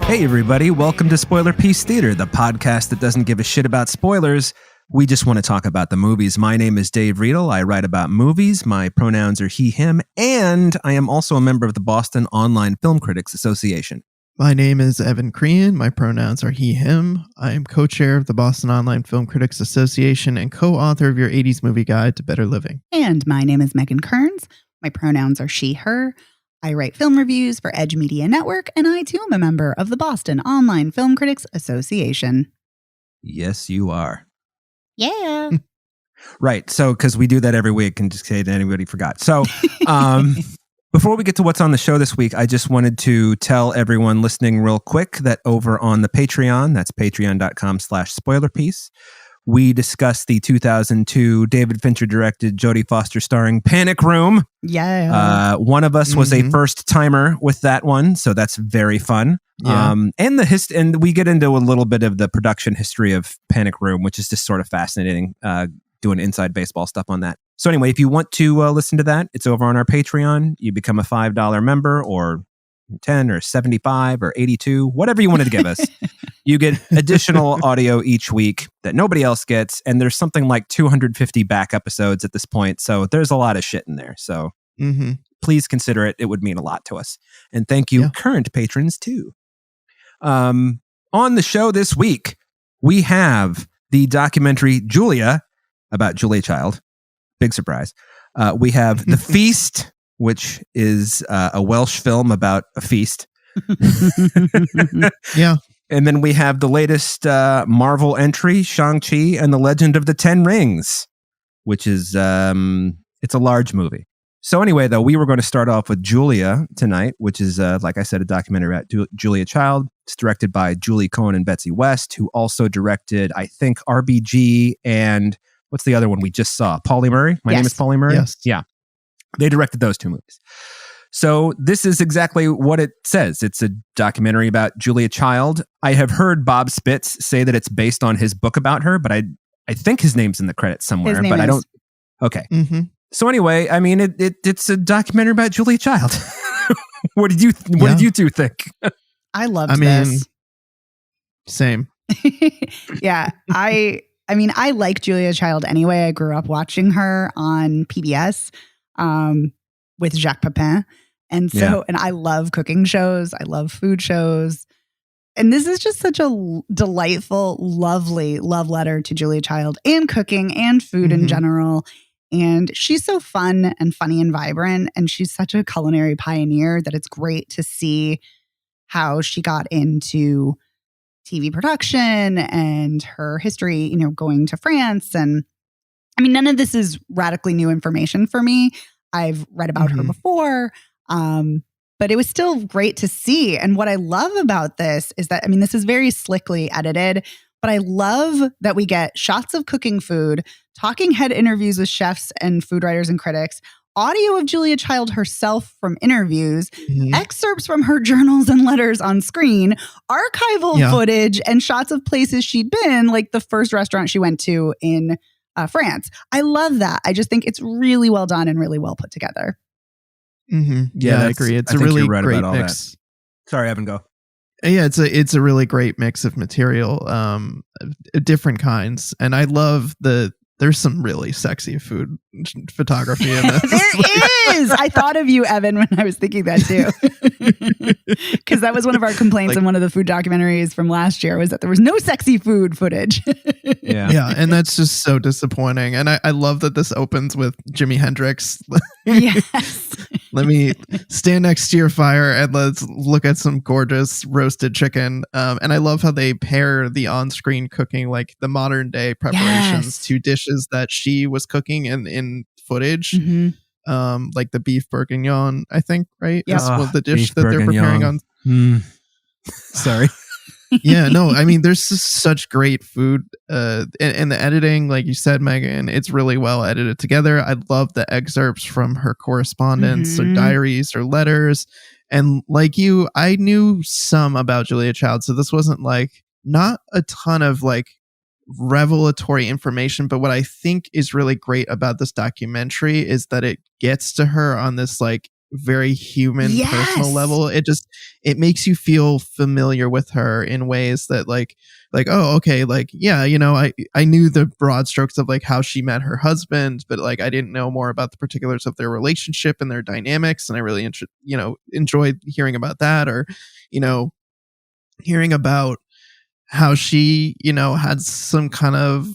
Hey everybody, welcome to Spoiler Piece Theater, the podcast that doesn't give a shit about spoilers. We just want to talk about the movies. My name is Dave Riedel. I write about movies. My pronouns are he, him, and I am also a member of the Boston Online Film Critics Association. My name is Evan Crean. My pronouns are he, him. I am co-chair of the Boston Online Film Critics Association and co-author of your 80s movie guide to better living. And my name is Megan Kearns. My pronouns are she, her. I write film reviews for Edge Media Network, and I too am a member of the Boston Online Film Critics Association. Yes, you are. Yeah. Right. So, because we do that every week and just say that anybody forgot. So, before we get to what's on the show this week, I just wanted to tell everyone listening real quick that over on the Patreon, that's patreon.com/spoilerpiece, we discussed the 2002 David Fincher directed, Jodie Foster starring Panic Room. Yeah. One of us was a first timer with that one, so that's very fun. Yeah. And we get into a little bit of the production history of Panic Room, which is just sort of fascinating, doing inside baseball stuff on that. So anyway, if you want to listen to that, it's over on our Patreon. You become a $5 member, or 10 or 75 or 82, whatever you wanted to give us. You get additional audio each week that nobody else gets, and there's something like 250 back episodes at this point, so there's a lot of shit in there. So please consider it. It would mean a lot to us. And thank you, current patrons, too. On the show this week, we have the documentary Julia, about Julia Child. Big surprise. We have The Feast, which is a Welsh film about a feast. Yeah. And then we have the latest Marvel entry, Shang-Chi and the Legend of the Ten Rings, which is, it's a large movie. So anyway, though, we were going to start off with Julia tonight, which is, like I said, a documentary about Julia Child. It's directed by Julie Cohen and Betsy West, who also directed, I think, RBG and what's the other one we just saw? Pauli Murray? My name is Pauli Murray? Yes. Yeah. They directed those two movies. So this is exactly what it says. It's a documentary about Julia Child. I have heard Bob Spitz say that it's based on his book about her, but I think his name's in the credits somewhere. His name but is. I don't. Okay. Mm-hmm. So anyway, I mean, it's a documentary about Julia Child. What did you two think? I loved this. Same. Yeah. I mean, I like Julia Child anyway. I grew up watching her on PBS with Jacques Pepin. And so, and I love cooking shows. I love food shows. And this is just such a delightful, lovely love letter to Julia Child and cooking and food in general. And she's so fun and funny and vibrant. And she's such a culinary pioneer that it's great to see how she got into TV production and her history, you know, going to France. And I mean, none of this is radically new information for me. I've read about her before, but it was still great to see. And what I love about this is that, I mean, this is very slickly edited, but I love that we get shots of cooking food, talking head interviews with chefs and food writers and critics, audio of Julia Child herself from interviews, excerpts from her journals and letters on screen, archival footage, and shots of places she'd been, like the first restaurant she went to in France. I love that. I just think it's really well done and really well put together. Yeah, I agree. It's a really great mix. Sorry, Evan, go. Yeah, it's a really great mix of material, different kinds, and I love there's some really sexy food photography in this. There is. I thought of you, Evan, when I was thinking that too. Because that was one of our complaints in one of the food documentaries from last year, was that there was no sexy food footage. Yeah, and that's just so disappointing. And I love that this opens with Jimi Hendrix. Yes. Let me stand next to your fire and let's look at some gorgeous roasted chicken. And I love how they pair the on-screen cooking, like the modern day preparations, to dishes that she was cooking in footage. Like the beef bourguignon, I think, right? Yeah. That's the dish that they're preparing on. Sorry. Yeah, no, I mean, there's just such great food, and the editing, like you said, Megan, it's really well edited together. I love the excerpts from her correspondence or diaries or letters. And like you, I knew some about Julia Child, so this wasn't like not a ton of like revelatory information, but what I think is really great about this documentary is that it gets to her on this like very human, personal level. it makes you feel familiar with her in ways that like, oh, okay, like, yeah, you know, I knew the broad strokes of like how she met her husband, but like I didn't know more about the particulars of their relationship and their dynamics. And I really, enjoyed hearing about that, or, hearing about how she, had some kind of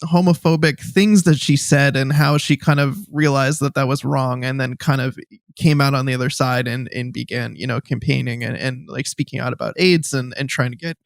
homophobic things that she said and how she kind of realized that was wrong, and then kind of came out on the other side and began, campaigning and like speaking out about AIDS and trying to get,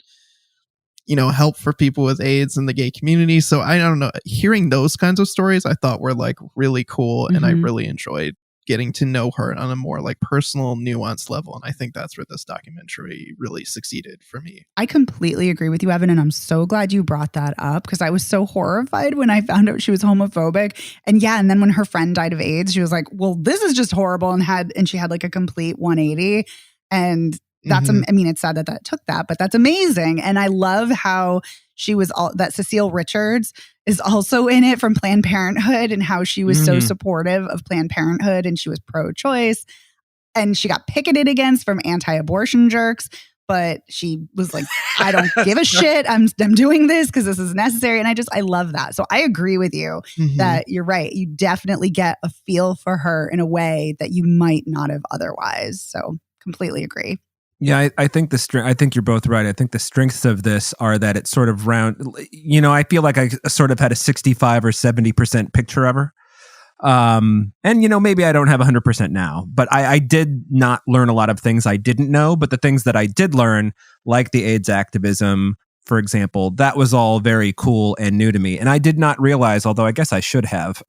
help for people with AIDS in the gay community. So I don't know, hearing those kinds of stories I thought were like really cool, and I really enjoyed getting to know her on a more like personal, nuanced level. And I think that's where this documentary really succeeded for me. I completely agree with you, Evan. And I'm so glad you brought that up, because I was so horrified when I found out she was homophobic. And and then when her friend died of AIDS, she was like, well, this is just horrible. And she had like a complete 180. And that's, I mean, it's sad that took that, but that's amazing. And I love how she was that Cecile Richards is also in it from Planned Parenthood, and how she was so supportive of Planned Parenthood, and she was pro-choice, and she got picketed against from anti-abortion jerks. But she was like, I don't give a shit. I'm doing this because this is necessary. And I love that. So I agree with you that you're right. You definitely get a feel for her in a way that you might not have otherwise. So completely agree. Yeah, I think I think you're both right. I think the strengths of this are that it's sort of I feel like I sort of had a 65 or 70% picture of her. And maybe I don't have 100% now, but I did not learn a lot of things I didn't know. But the things that I did learn, like the AIDS activism, for example, that was all very cool and new to me. And I did not realize, although I guess I should have,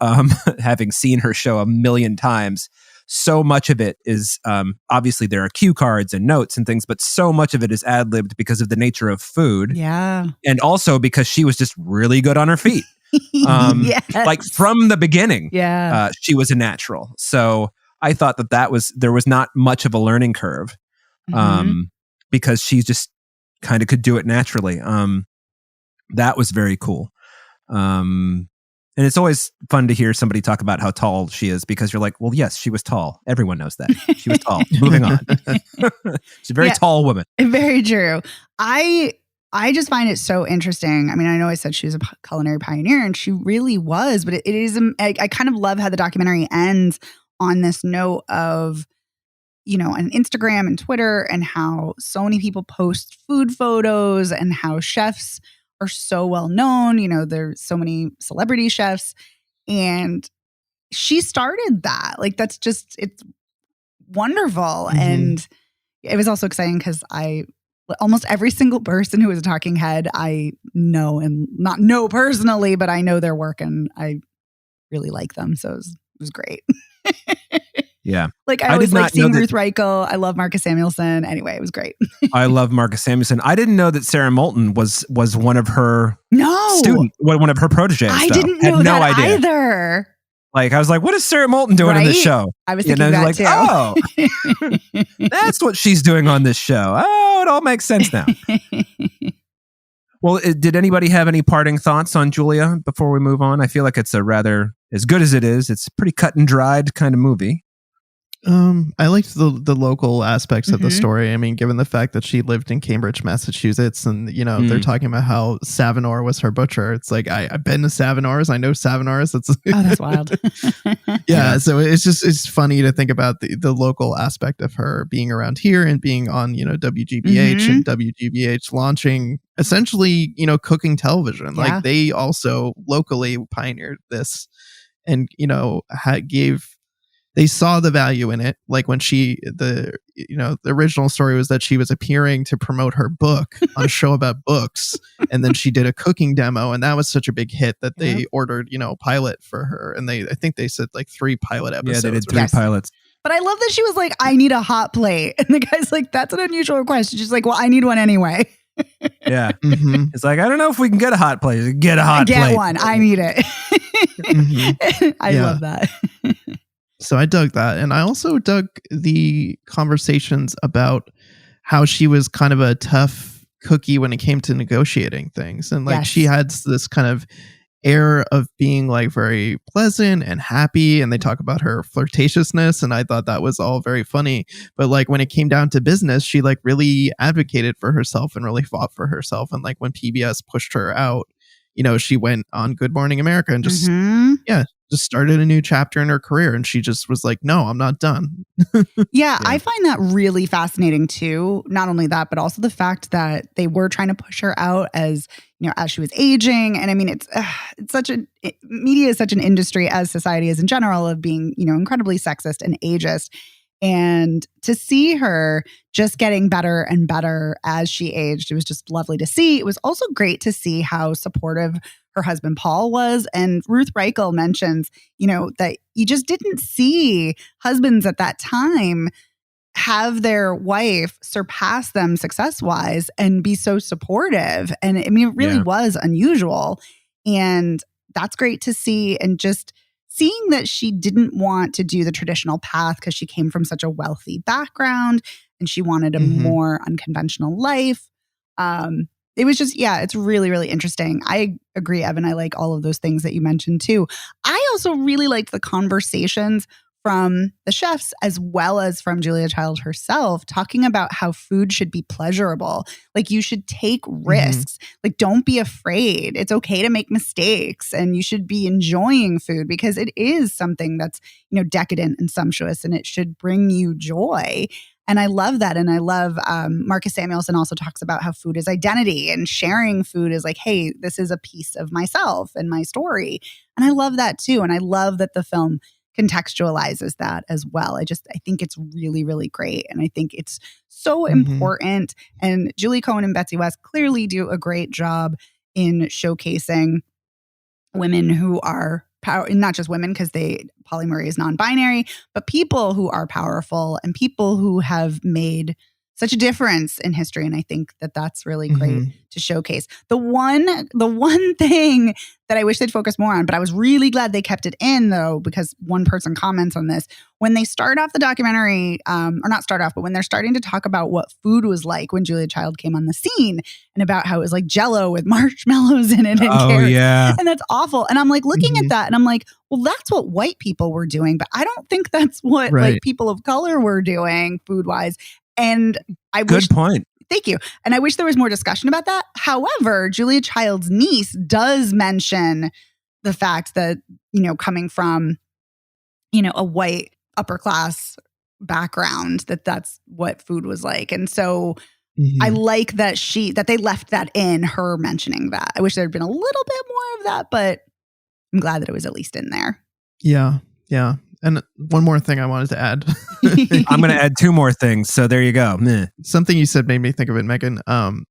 having seen her show a million times, so much of it is, obviously there are cue cards and notes and things, but so much of it is ad-libbed because of the nature of food. Yeah. And also because she was just really good on her feet. Yes. Like from the beginning, she was a natural. So I thought there was not much of a learning curve, because she just kind of could do it naturally. That was very cool. And it's always fun to hear somebody talk about how tall she is, because you're like, well, yes, she was tall. Everyone knows that. She was tall. Moving on. She's a very tall woman. Very true. I just find it so interesting. I mean, I know I said she was a culinary pioneer, and she really was, but it is, I kind of love how the documentary ends on this note of, on Instagram and Twitter, and how so many people post food photos, and how chefs are so well known. There's so many celebrity chefs, and she started that. Like, it's wonderful. And it was also exciting because almost every single person who was a talking head, I know, and not know personally, but I know their work, and I really like them. So it was great. Yeah. Like, I always like seeing Ruth Reichel. I love Marcus Samuelsson. Anyway, it was great. I love Marcus Samuelsson. I didn't know that Sarah Moulton was one of her students, one of her proteges. I didn't know that either. Like, I was like, what is Sarah Moulton doing on this show? I was thinking that too. Oh, that's what she's doing on this show. Oh, it all makes sense now. Well, did anybody have any parting thoughts on Julia before we move on? I feel like it's a rather, as good as it is, it's a pretty cut and dried kind of movie. I liked the local aspects of the story. I mean, given the fact that she lived in Cambridge, Massachusetts, and they're talking about how Savinor was her butcher. It's like, I've been to Savinor's. I know Savinor's. That's wild. Yeah. So it's funny to think about the local aspect of her being around here and being on, WGBH and WGBH launching essentially, cooking television. Like, they also locally pioneered this, and, they saw the value in it. Like, when the original story was that she was appearing to promote her book on a show about books. And then she did a cooking demo, and that was such a big hit that they ordered, a pilot for her. And I think they said like 3 pilot episodes. Yeah, they did 3 pilots. But I love that she was like, I need a hot plate. And the guy's like, that's an unusual request. She's like, well, I need one anyway. Yeah. It's like, I don't know if we can get a hot plate. Get a hot plate. Get one. I need it. I love that. So I dug that. And I also dug the conversations about how she was kind of a tough cookie when it came to negotiating things. And like, she had this kind of air of being like very pleasant and happy, and they talk about her flirtatiousness, and I thought that was all very funny. But like when it came down to business, she like really advocated for herself and really fought for herself. And like when PBS pushed her out, you know, she went on Good Morning America and just just started a new chapter in her career, and she just was like, no, I'm not done. Yeah, I find that really fascinating too. Not only that, but also the fact that they were trying to push her out as, you know, as she was aging. And I mean, media is such an industry, as society is in general, of being, you know, incredibly sexist and ageist. And to see her just getting better and better as she aged, it was just lovely to see. It was also great to see how supportive her husband Paul was. And Ruth Reichel mentions, you know, that you just didn't see husbands at that time have their wife surpass them success-wise and be so supportive. And I mean, it really was unusual. And that's great to see. And just seeing that she didn't want to do the traditional path because she came from such a wealthy background and she wanted a more unconventional life. It was just, it's really, really interesting. I agree, Evan. I like all of those things that you mentioned too. I also really liked the conversations from the chefs as well as from Julia Child herself, talking about how food should be pleasurable. Like you should take risks. Like don't be afraid. It's okay to make mistakes and you should be enjoying food because it is something that's, you know, decadent and sumptuous and it should bring you joy. And I love that. And I love Marcus Samuelsson also talks about how food is identity and sharing food is like, hey, this is a piece of myself and my story. And I love that too. And I love that the film contextualizes that as well. I think it's really, really great. And I think it's so important. And Julie Cohen and Betsy West clearly do a great job in showcasing women who are power, not just women because Polly Murray is non-binary, but people who are powerful and people who have made such a difference in history. And I think that that's really great to showcase. The one thing that I wish they'd focus more on, but I was really glad they kept it in though, because one person comments on this. When they start off the documentary, or not start off, but when they're starting to talk about what food was like when Julia Child came on the scene and about how it was like Jell-O with marshmallows in it and carrots. Yeah. And that's awful. And I'm like looking at that and I'm like, well, that's what white people were doing, but I don't think that's what like people of color were doing food-wise. And I wish, good point. Thank you. And I wish there was more discussion about that. However, Julia Child's niece does mention the fact that, you know, coming from, you know, a white upper class background, that's what food was like. And so I like that they left that in, her mentioning that. I wish there had been a little bit more of that, but I'm glad that it was at least in there. Yeah. Yeah. And one more thing I wanted to add. I'm going to add two more things. So there you go. Meh. Something you said made me think of it, Megan.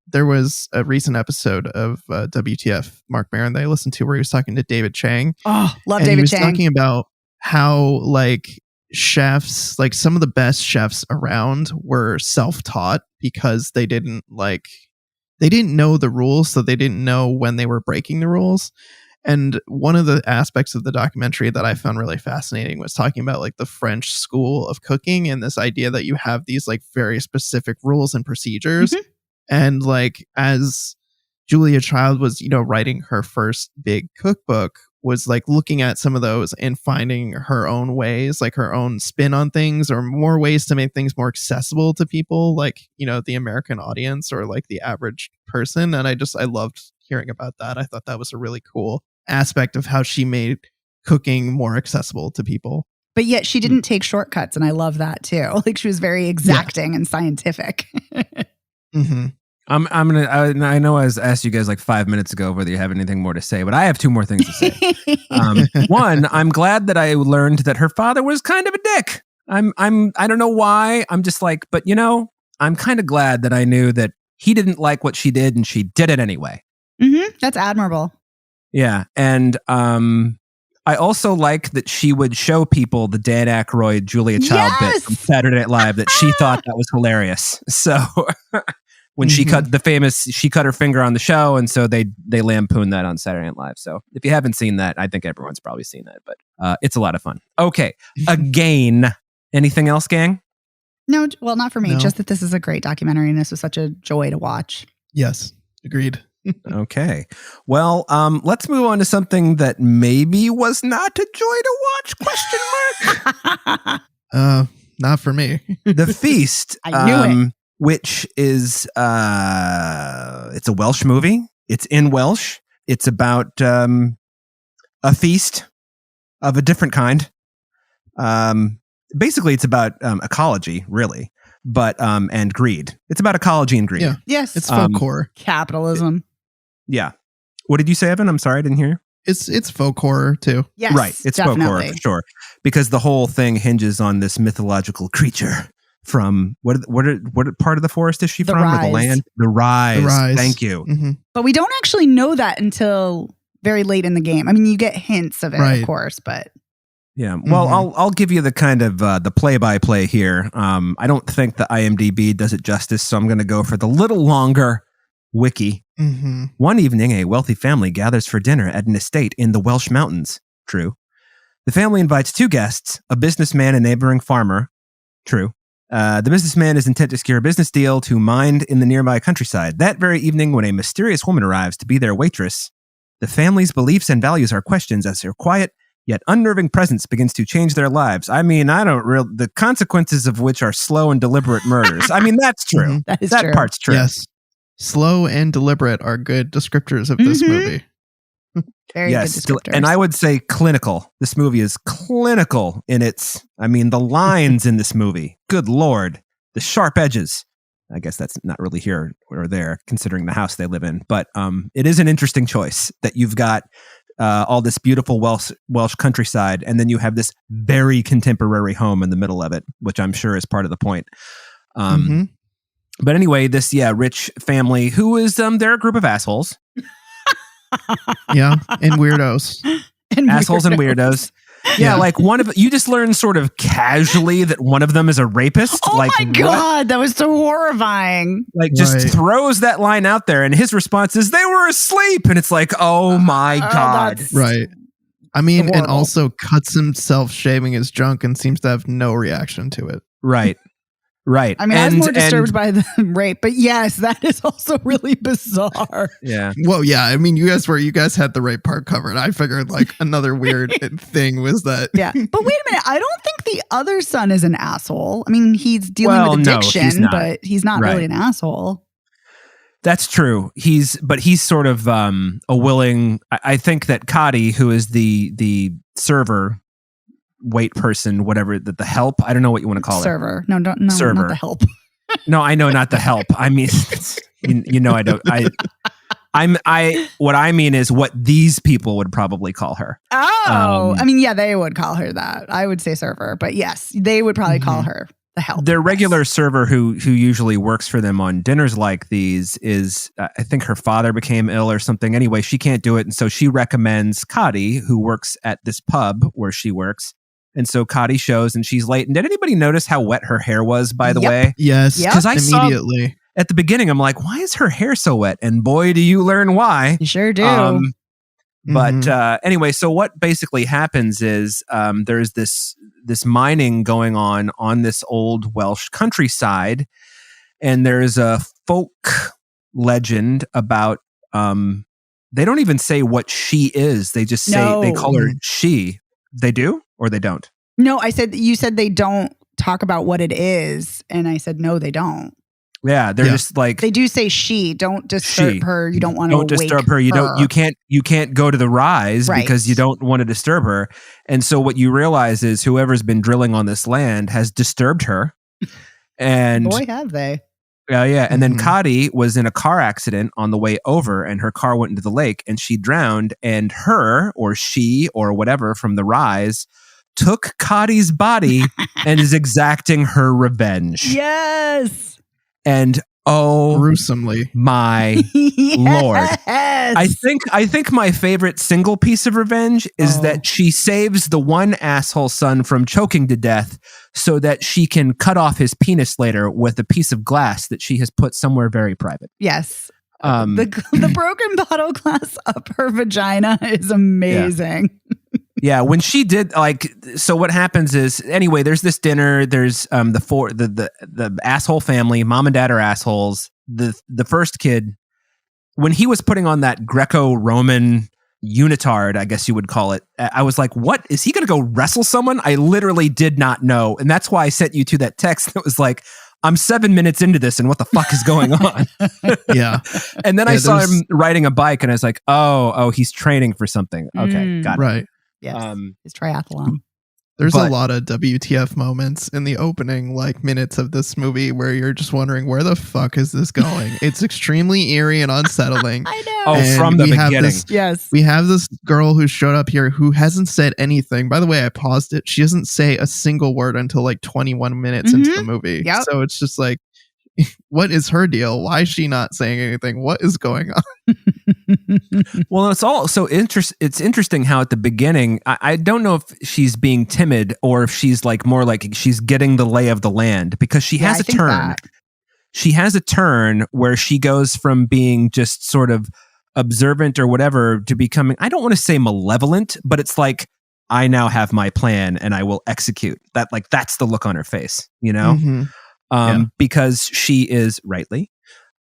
There was a recent episode of WTF Mark Maron that I listened to where he was talking to David Chang. Oh, love and David he was Chang. Talking about how like chefs, like some of the best chefs around were self-taught because they didn't know the rules. So they didn't know when they were breaking the rules. And one of the aspects of the documentary that I found really fascinating was talking about like the French school of cooking and this idea that you have these like very specific rules and procedures. And like as Julia Child was, you know, writing her first big cookbook, was like looking at some of those and finding her own ways, like her own spin on things or more ways to make things more accessible to people like, you know, the American audience or like the average person. And I loved hearing about that. I thought that was a really cool aspect of how she made cooking more accessible to people. But yet she didn't take shortcuts. And I love that too. Like she was very exacting and scientific. I know I was asked you guys like 5 minutes ago whether you have anything more to say, but I have two more things to say. One, I'm glad that I learned that her father was kind of a dick. I don't know why. I'm just like, but you know, I'm kind of glad that I knew that he didn't like what she did and she did it anyway. That's admirable. Yeah. And I also like that she would show people the Dan Aykroyd, Julia Child bit from Saturday Night Live that she thought that was hilarious. So when she cut her finger on the show. And so they lampooned that on Saturday Night Live. So if you haven't seen that, I think everyone's probably seen that, but it's a lot of fun. Okay. Again, anything else, gang? No, well, not for me. No. Just that this is a great documentary and this was such a joy to watch. Yes. Agreed. Okay. Well, let's move on to something that maybe was not a joy to watch, question mark. Not for me. The Feast. I knew it. Which is, it's a Welsh movie. It's in Welsh. It's about a feast of a different kind. Basically, it's about ecology, really, but and greed. It's about ecology and greed. Yeah. Yes. It's folklore. Capitalism. Yeah. What did you say, Evan? I'm sorry, I didn't hear. It's folk horror too. Yes. Right. It's folk horror for sure. Because the whole thing hinges on this mythological creature from what part of the forest is she The from? Or Rise. the land? The Rise. The Rise. Thank you. Mm-hmm. But we don't actually know that until very late in the game. I mean, you get hints of it, Right. of course, but Yeah. Well, I'll give you the kind of the play-by-play here. I don't think the IMDb does it justice, so I'm going to go for the little longer wiki. Mm-hmm. One evening, a wealthy family gathers for dinner at an estate in the Welsh mountains. True. The family invites two guests, a businessman and neighboring farmer. True. The businessman is intent to secure a business deal to mind in the nearby countryside. That very evening, when a mysterious woman arrives to be their waitress, the family's beliefs and values are questioned as her quiet yet unnerving presence begins to change their lives. I mean, the consequences of which are slow and deliberate murders. I mean, that's true. Mm-hmm. that is That true. part's true. Yes. Slow and deliberate are good descriptors of this Mhm. movie. Very good descriptors. And I would say clinical. This movie is clinical in the lines in this movie. Good Lord. The sharp edges. I guess that's not really here or there, considering the house they live in. But it is an interesting choice that you've got all this beautiful Welsh countryside, and then you have this very contemporary home in the middle of it, which I'm sure is part of the point. Mm-hmm. But anyway, this rich family who is they're a group of assholes. Yeah, and weirdos. And Assholes and weirdos. Yeah, like you just learn sort of casually that one of them is a rapist. Oh like, my God, that was so horrifying. Like just Right. throws that line out there, and his response is they were asleep, and it's like, oh my God. that's- Right. I mean, and Horrible. also cuts himself shaving his junk and seems to have no reaction to it. Right. Right. I mean, I was more disturbed by the rape, but yes, that is also really bizarre. Yeah. Well, yeah, I mean, you guys had the rape part covered. I figured like another weird thing was that. Yeah. But wait a minute. I don't think the other son is an asshole. I mean, he's dealing Well, with no, addiction, he's not. but he's not Right. really an asshole. That's true. He's sort of a willing. I think that Cotty, who is the server, wait person, whatever, the help. I don't know what you want to call it. Server. No, Server. not the help. No, I know, not the help. I mean, you know, I don't. What I mean is what these people would probably call her. Oh, I mean, yeah, they would call her that. I would say server, but yes, they would probably call her the help. Their regular server who usually works for them on dinners like these is, I think her father became ill or something. Anyway, she can't do it. And so she recommends Cotty, who works at this pub where she works. And so Cotty shows and she's late. And did anybody notice how wet her hair was, by the Yep. way? Yes, Yep. 'Cause I saw- immediately. At the beginning, I'm like, why is her hair so wet? And boy, do you learn why. You sure do. But anyway, so what basically happens is there's this mining going on this old Welsh countryside, and there's a folk legend about they don't even say what she is. They just say they call her she. They do or they don't? No, you said they don't talk about what it is, and I said no, they don't. Yeah, they're just like They do say she. Don't disturb her. You don't want to don't disturb her. You can't go to the rise Right. because you don't want to disturb her. And so what you realize is whoever's been drilling on this land has disturbed her. And Boy, have they. yeah. And then Mhm. Cotty was in a car accident on the way over, and her car went into the lake and she drowned. And her or she or whatever from the rise took Cotty's body and is exacting her revenge. Yes. And oh Gruesomely. my Lord. Yes. I think my favorite single piece of revenge is that she saves the one asshole son from choking to death so that she can cut off his penis later with a piece of glass that she has put somewhere very private. Yes. The broken bottle glass up her vagina is amazing. Yeah, when she did so what happens is anyway, there's this dinner, there's the asshole family, mom and dad are assholes. The first kid when he was putting on that Greco-Roman unitard, I guess you would call it, I was like, what? Is he going to go wrestle someone? I literally did not know. And that's why I sent you to that text that was like, I'm 7 minutes into this and what the fuck is going on? Yeah. And then I saw him riding a bike and I was like, oh, he's training for something. Okay, got it. Right. Yes, his triathlon. There's a lot of WTF moments in the opening minutes of this movie where you're just wondering, where the fuck is this going? It's extremely eerie and unsettling. I know. Oh, And from the beginning. Yes. We have this girl who showed up here who hasn't said anything. By the way, I paused it. She doesn't say a single word until 21 minutes into the movie. Yep. So it's just like, what is her deal? Why is she not saying anything? What is going on? Well, it's also it's interesting how at the beginning, I don't know if she's being timid or if she's more like she's getting the lay of the land, because she has a turn. That. She has a turn where she goes from being just sort of observant or whatever to becoming, I don't want to say malevolent, but it's like, I now have my plan and I will execute that. That's the look on her face, Mm-hmm. Because she is rightly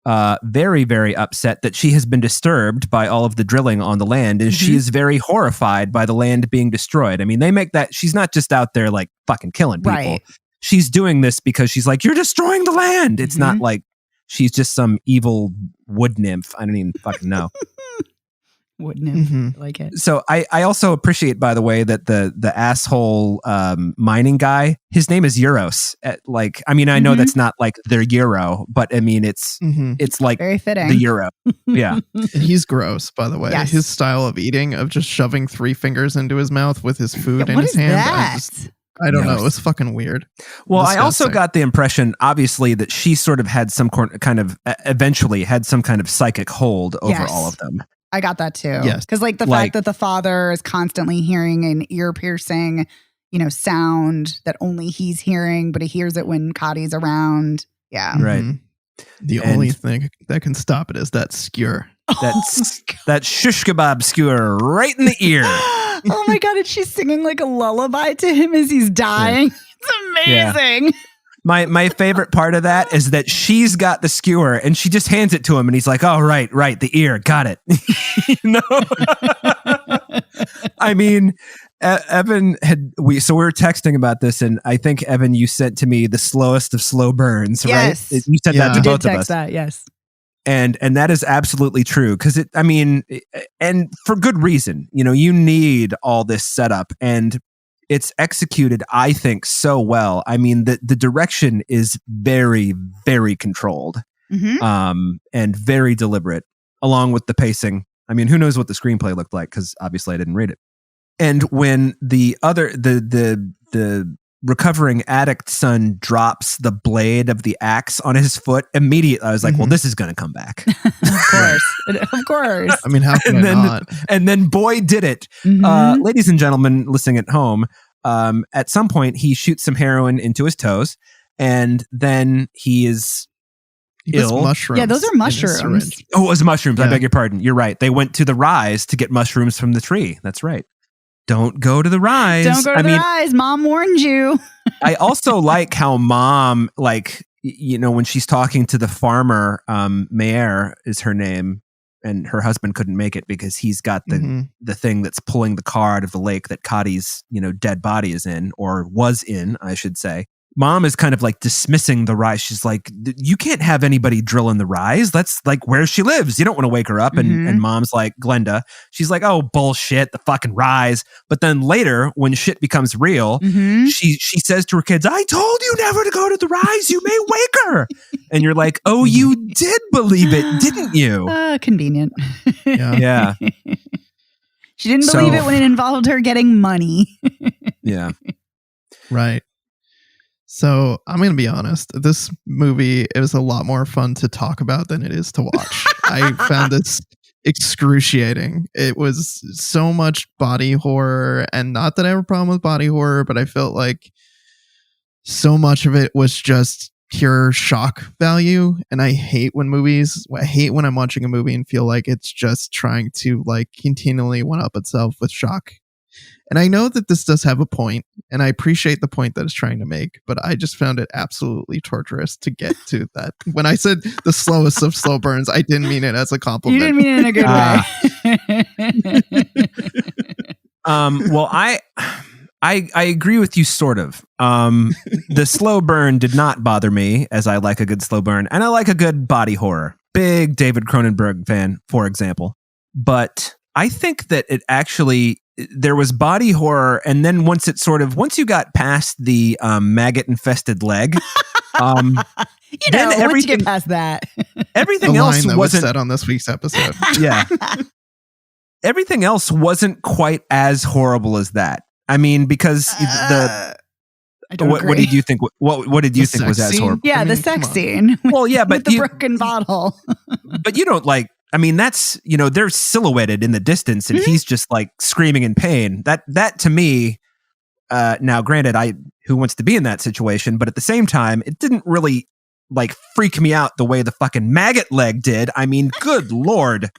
very, very upset that she has been disturbed by all of the drilling on the land, and she is very horrified by the land being destroyed. I mean, they make that she's not just out there fucking killing people. Right. She's doing this because she's like, you're destroying the land. It's not like she's just some evil wood nymph. I don't even fucking know. Wood nymph. I like it. So I also appreciate, by the way, that the asshole mining guy, his name is Euros. I know that's not their euro, but I mean it's like very fitting. The euro. Yeah. And he's gross, by the way. Yes. His style of eating, of just shoving 3 fingers into his mouth with his food in what his is hand. that? I don't know. It's fucking weird. Well, Disgusting. I also got the impression, obviously, that she sort of had some kind of eventually had some kind of psychic hold over all of them. I got that too. Yes. Because the fact that the father is constantly hearing an ear-piercing, sound that only he's hearing, but he hears it when Cotty's around. Yeah. Right. The only thing that can stop it is that skewer. That shish kebab skewer right in the ear. Oh my God. And she's singing a lullaby to him as he's dying. Yeah. It's amazing. Yeah. My favorite part of that is that she's got the skewer and she just hands it to him and he's like, oh, right, the ear, got it. I mean, Evan we were texting about this, and I think, Evan, you sent to me the slowest of slow burns, yes. right? You said that to you both did of text us. That, yes. And that is absolutely true, because and for good reason. You need all this setup, and it's executed, I think, so well. I mean, the direction is very, very controlled, and very deliberate, along with the pacing. I mean, who knows what the screenplay looked like, because obviously I didn't read it. And when the recovering addict son drops the blade of the axe on his foot, immediately I was like, well, this is going to come back. Of course. I mean, how can I not? And then boy, did it. Ladies and gentlemen listening at home, at some point he shoots some heroin into his toes, and then he is ill. Mushrooms. Yeah, those are mushrooms. Oh, it was mushrooms. Yeah. I beg your pardon. You're right. They went to the rise to get mushrooms from the tree. That's right. Don't go to the rise. Don't go to the rise. Mom warned you. I also like how Mom, when she's talking to the farmer, Mayer is her name, and her husband couldn't make it because he's got the thing that's pulling the car out of the lake that Cotty's, dead body is in, or was in, I should say. Mom is kind of dismissing the rise. She's like, you can't have anybody drill in the rise. That's where she lives. You don't want to wake her up. And Mom's like, Glenda, she's like, oh, bullshit, the fucking rise. But then later, when shit becomes real, she says to her kids, I told you never to go to the rise. You may wake her. And you're like, oh, you did believe it, didn't you? Convenient. Yeah. She didn't believe it when it involved her getting money. Yeah. Right. So I'm going to be honest. This movie is a lot more fun to talk about than it is to watch. I found this excruciating. It was so much body horror, and not that I have a problem with body horror, but I felt like so much of it was just pure shock value. And I hate when when I'm watching a movie and feel like it's just trying to continually one up itself with shock. And I know that this does have a point, and I appreciate the point that it's trying to make, but I just found it absolutely torturous to get to that. When I said the slowest of slow burns, I didn't mean it as a compliment. You didn't mean it in a good way. Well, I agree with you, sort of. The slow burn did not bother me, as I like a good slow burn, and I like a good body horror. Big David Cronenberg fan, for example. But I think that it actually, there was body horror, and then once you got past the maggot-infested leg, once you get past that, everything the else line that wasn't was said on this week's episode. Yeah. Everything else wasn't quite as horrible as that. I mean, because what did you think? What did you think was as horrible? Yeah, the sex scene. Well, yeah, but with the broken bottle. But you don't like. I mean, that's they're silhouetted in the distance, and he's just like screaming in pain. That to me. Now, granted, who wants to be in that situation? But at the same time, it didn't really like freak me out the way the fucking maggot leg did. I mean, good Lord.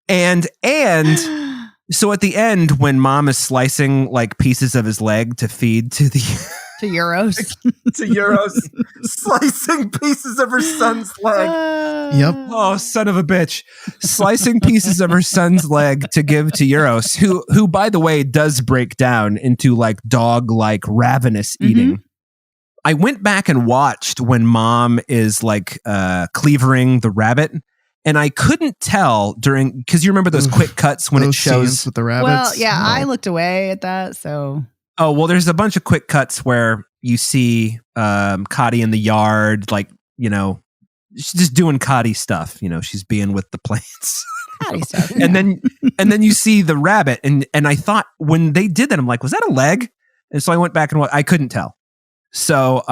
And so at the end, when mom is slicing like pieces of his leg to feed to Euros, slicing pieces of her son's leg. Yep. Oh, son of a bitch. Slicing pieces of her son's leg to give to Euros, who by the way does break down into like dog-like ravenous eating. I went back and watched when mom is like cleavering the rabbit. And I couldn't tell because you remember those quick cuts when it shows with the rabbits. Well, yeah, I looked away at that. So, there's a bunch of quick cuts where you see Cotty in the yard, like she's just doing Cotty stuff. She's being with the plants. Cotty stuff, and then you see the rabbit, and I thought when they did that, I'm like, was that a leg? And so I went back and I couldn't tell. So,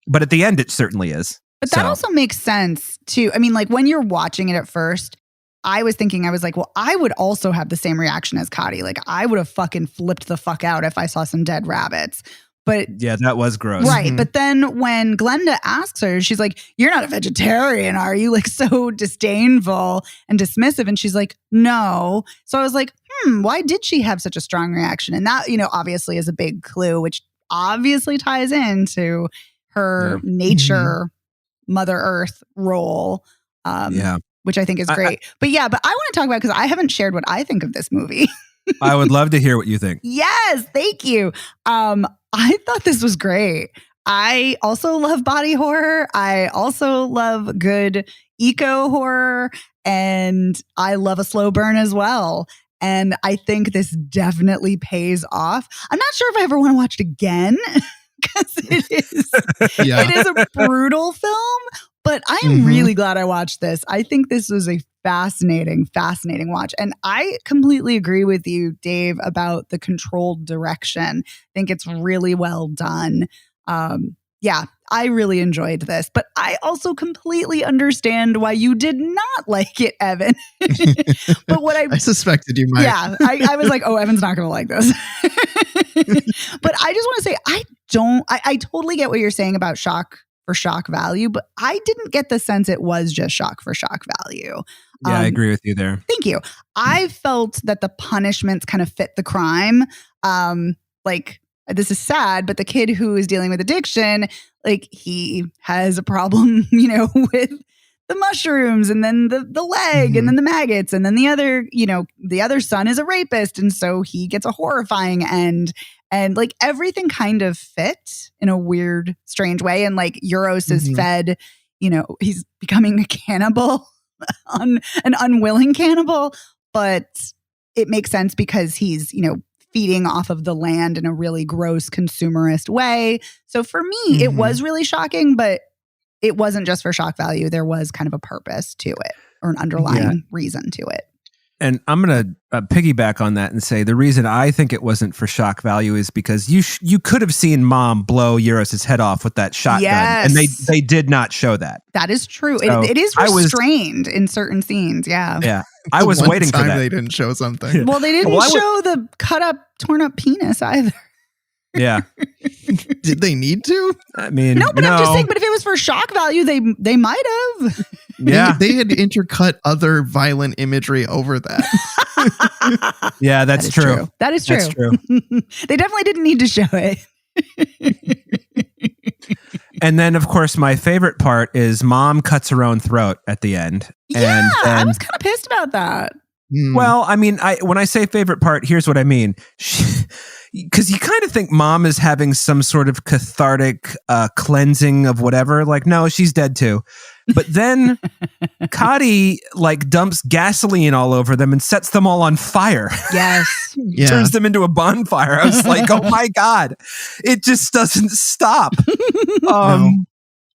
but at the end, it certainly is. But that also makes sense too. I mean, like when you're watching it at first, I was like, well, I would also have the same reaction as Cotty. Like I would have fucking flipped the fuck out if I saw some dead rabbits. But yeah, that was gross. Right. Mm-hmm. But then when Glenda asks her, she's like, you're not a vegetarian, are you? Like so disdainful and dismissive. And she's like, no. So I was like, why did she have such a strong reaction? And that, obviously is a big clue, which obviously ties into her nature Mother Earth role, which I think is great. But I want to talk about, because I haven't shared what I think of this movie. I would love to hear what you think. Yes, thank you. I thought this was great. I also love body horror. I also love good eco horror, and I love a slow burn as well. And I think this definitely pays off. I'm not sure if I ever want to watch it again. Because it is a brutal film, but I am really glad I watched this. I think this was a fascinating watch. And I completely agree with you, Dave, about the controlled direction. I think it's really well done. I really enjoyed this, but I also completely understand why you did not like it, Evan. But what I suspected you might. Yeah, I was like, oh, Evan's not going to like this. But I just want to say, I totally get what you're saying about shock for shock value, but I didn't get the sense it was just shock for shock value. Yeah, I agree with you there. Thank you. I felt that the punishments kind of fit the crime. This is sad, but the kid who is dealing with addiction, like he has a problem, with the mushrooms and then the leg and then the maggots. And then the other son is a rapist. And so he gets a horrifying end. And like everything kind of fit in a weird, strange way. And like Euros is fed, he's becoming a cannibal, an unwilling cannibal. But it makes sense because he's, feeding off of the land in a really gross consumerist way. So for me, it was really shocking, but it wasn't just for shock value. There was kind of a purpose to it, or an underlying reason to it. And I'm going to piggyback on that and say the reason I think it wasn't for shock value is because you could have seen mom blow Euros' head off with that shotgun. Yes. And they did not show that. That is true. So it is restrained in certain scenes. Yeah. Yeah. I was waiting for that. They didn't show something. Well, they didn't show the cut up, torn up penis either. Yeah. Did they need to? I mean, no, but I'm just saying, but if it was for shock value, they might have. Yeah. They had intercut other violent imagery over that. Yeah, that's true. That is true. That's true. They definitely didn't need to show it. And then, of course, my favorite part is mom cuts her own throat at the end. Yeah, and I was kind of pissed about that. Well, I mean, when I say favorite part, here's what I mean. Because you kind of think mom is having some sort of cathartic cleansing of whatever. Like, no, she's dead too. But then Cotty like dumps gasoline all over them and sets them all on fire. Yes. Turns them into a bonfire. I was like, oh my God, it just doesn't stop. No.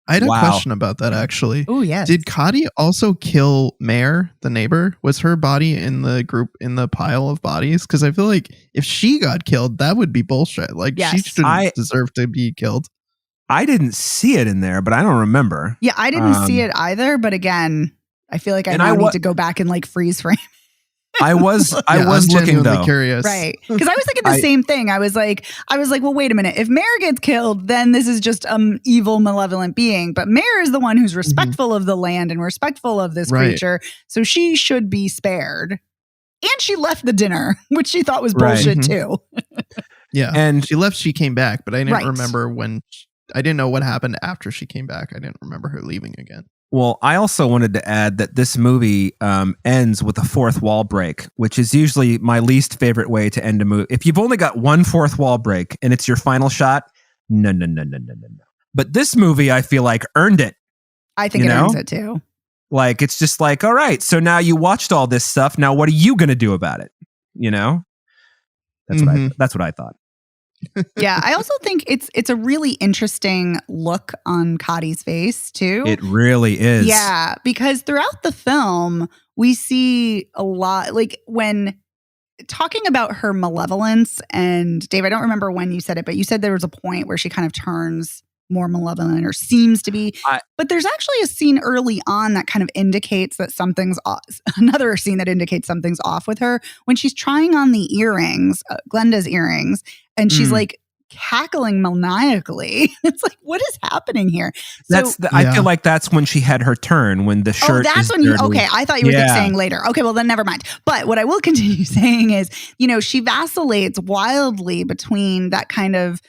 I had a question about that, actually. Oh, yes. Did Cotty also kill Mare, the neighbor? Was her body in the pile of bodies? Because I feel like if she got killed, that would be bullshit. Like, she shouldn't deserve to be killed. I didn't see it in there, but I don't remember. Yeah, I didn't see it either. But again, I feel like I need to go back and like freeze frame. I was looking though. Curious. Right. Because I was thinking the same thing. I was like, well, wait a minute. If Mare gets killed, then this is just evil, malevolent being. But Mare is the one who's respectful of the land and respectful of this creature. So she should be spared. And she left the dinner, which she thought was bullshit too. Yeah. And she left, she came back, but I didn't remember when. I didn't know what happened after she came back. I didn't remember her leaving again. Well, I also wanted to add that this movie ends with a fourth wall break, which is usually my least favorite way to end a movie. If you've only got one fourth wall break and it's your final shot, no. But this movie, I feel like, earned it. I think it earns it too. Like, it's just like, all right, so now you watched all this stuff. Now what are you going to do about it? You know? That's what I thought. Yeah, I also think it's a really interesting look on Cotty's face too. It really is. Yeah, because throughout the film we see a lot, like when talking about her malevolence, and Dave, I don't remember when you said it, but you said there was a point where she kind of turns more malevolent or seems to be. But there's actually a scene early on that kind of indicates that something's off. Another scene that indicates something's off with her when she's trying on the earrings, Glenda's earrings, and she's like cackling maniacally. It's like, what is happening here? I feel like that's when she had her turn, when the shirt. Oh, that's when you. Okay, I thought you were saying later. Okay, well then never mind. But what I will continue saying is, she vacillates wildly between that kind of,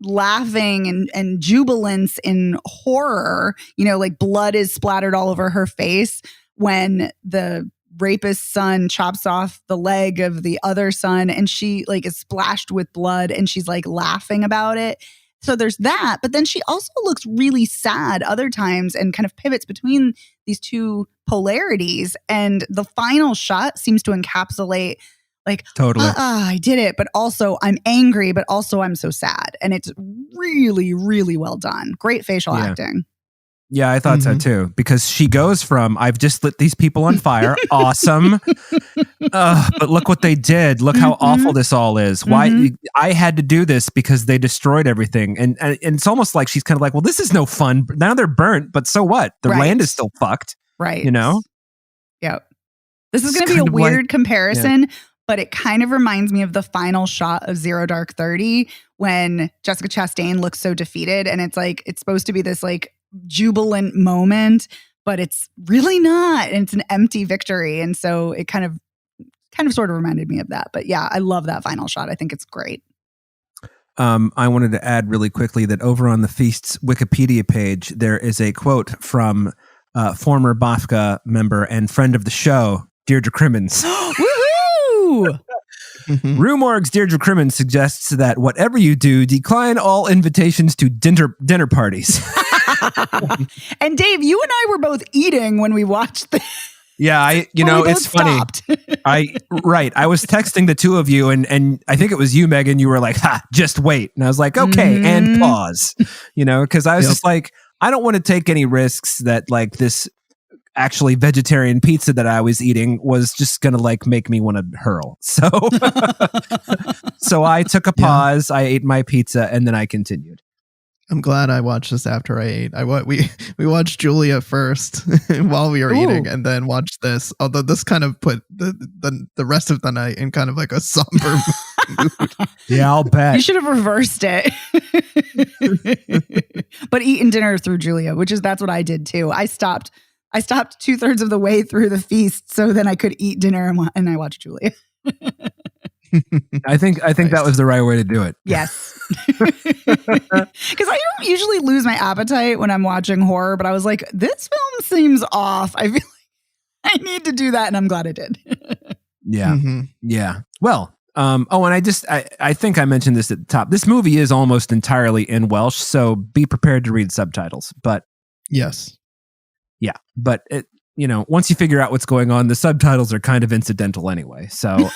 laughing and jubilance in horror, like blood is splattered all over her face when the rapist son chops off the leg of the other son and she like is splashed with blood and she's like laughing about it. So there's that, but then she also looks really sad other times and kind of pivots between these two polarities, and the final shot seems to encapsulate like, totally. I did it, but also I'm angry, but also I'm so sad. And it's really, really well done. Great facial acting. Yeah, I thought so too. Because she goes from, I've just lit these people on fire. Awesome. But look what they did. Look how awful this all is. Why I had to do this because they destroyed everything. And it's almost like she's kind of like, well, this is no fun. Now they're burnt, but so what? The land is still fucked. Right. Yep. This is going to be a weird comparison. Yeah. But it kind of reminds me of the final shot of Zero Dark 30 when Jessica Chastain looks so defeated. And it's like, it's supposed to be this like jubilant moment, but it's really not. And it's an empty victory. And so it kind of sort of reminded me of that. But yeah, I love that final shot. I think it's great. I wanted to add really quickly that over on the Feast's Wikipedia page, there is a quote from former BAFTA member and friend of the show, Deirdre Crimmins. Rue Morgue's Deirdre Crimmins suggests that whatever you do, decline all invitations to dinner parties. And Dave, you and I were both eating when we watched this. Yeah, it's funny. I was texting the two of you, and I think it was you, Megan. You were like, just wait. And I was like, okay, and pause. Because I was just like, I don't want to take any risks that like this actually vegetarian pizza that I was eating was just going to like make me want to hurl. So, so I took a pause. I ate my pizza and then I continued. I'm glad I watched this after I ate. We watched Julia first while we were eating, and then watched this. Although this kind of put the rest of the night in kind of like a somber mood. Yeah, I'll bet. You should have reversed it. But eaten dinner through Julia, that's what I did too. I stopped 2/3 of the way through the feast so then I could eat dinner and I watched Julia. I think Nice. that was the right way to do it. Yes. Because I don't usually lose my appetite when I'm watching horror, but I was like, this film seems off. I feel like I need to do that, and I'm glad I did. Yeah. Mm-hmm. Yeah. Well, and I think I mentioned this at the top. This movie is almost entirely in Welsh, so be prepared to read subtitles. But Yes. yeah, but once you figure out what's going on, the subtitles are kind of incidental anyway. So,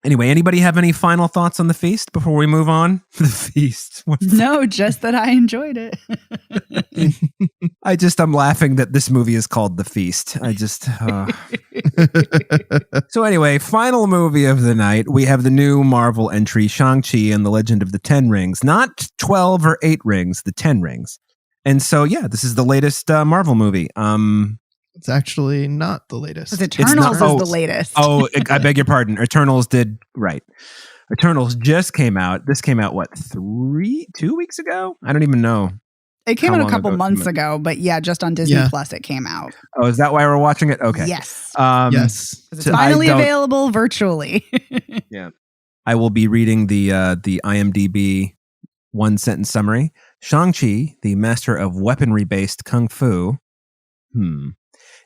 anyway, anybody have any final thoughts on the feast before we move on? The feast. No, just that I enjoyed it. I'm laughing that this movie is called The Feast. So anyway, final movie of the night. We have the new Marvel entry, Shang-Chi and the Legend of the Ten Rings. Not 12 or 8 rings, the 10 rings. And so, yeah, this is the latest Marvel movie. It's actually not the latest. Eternals is the latest. I beg your pardon. Eternals right. Eternals just came out. This came out, 2 weeks ago? I don't even know. It came out a couple months ago, but yeah, just on Disney Plus it came out. Oh, is that why we're watching it? Okay. Yes. Yes. It's finally available virtually. Yeah. I will be reading the IMDb one-sentence summary. Shang-Chi, the master of weaponry-based kung fu,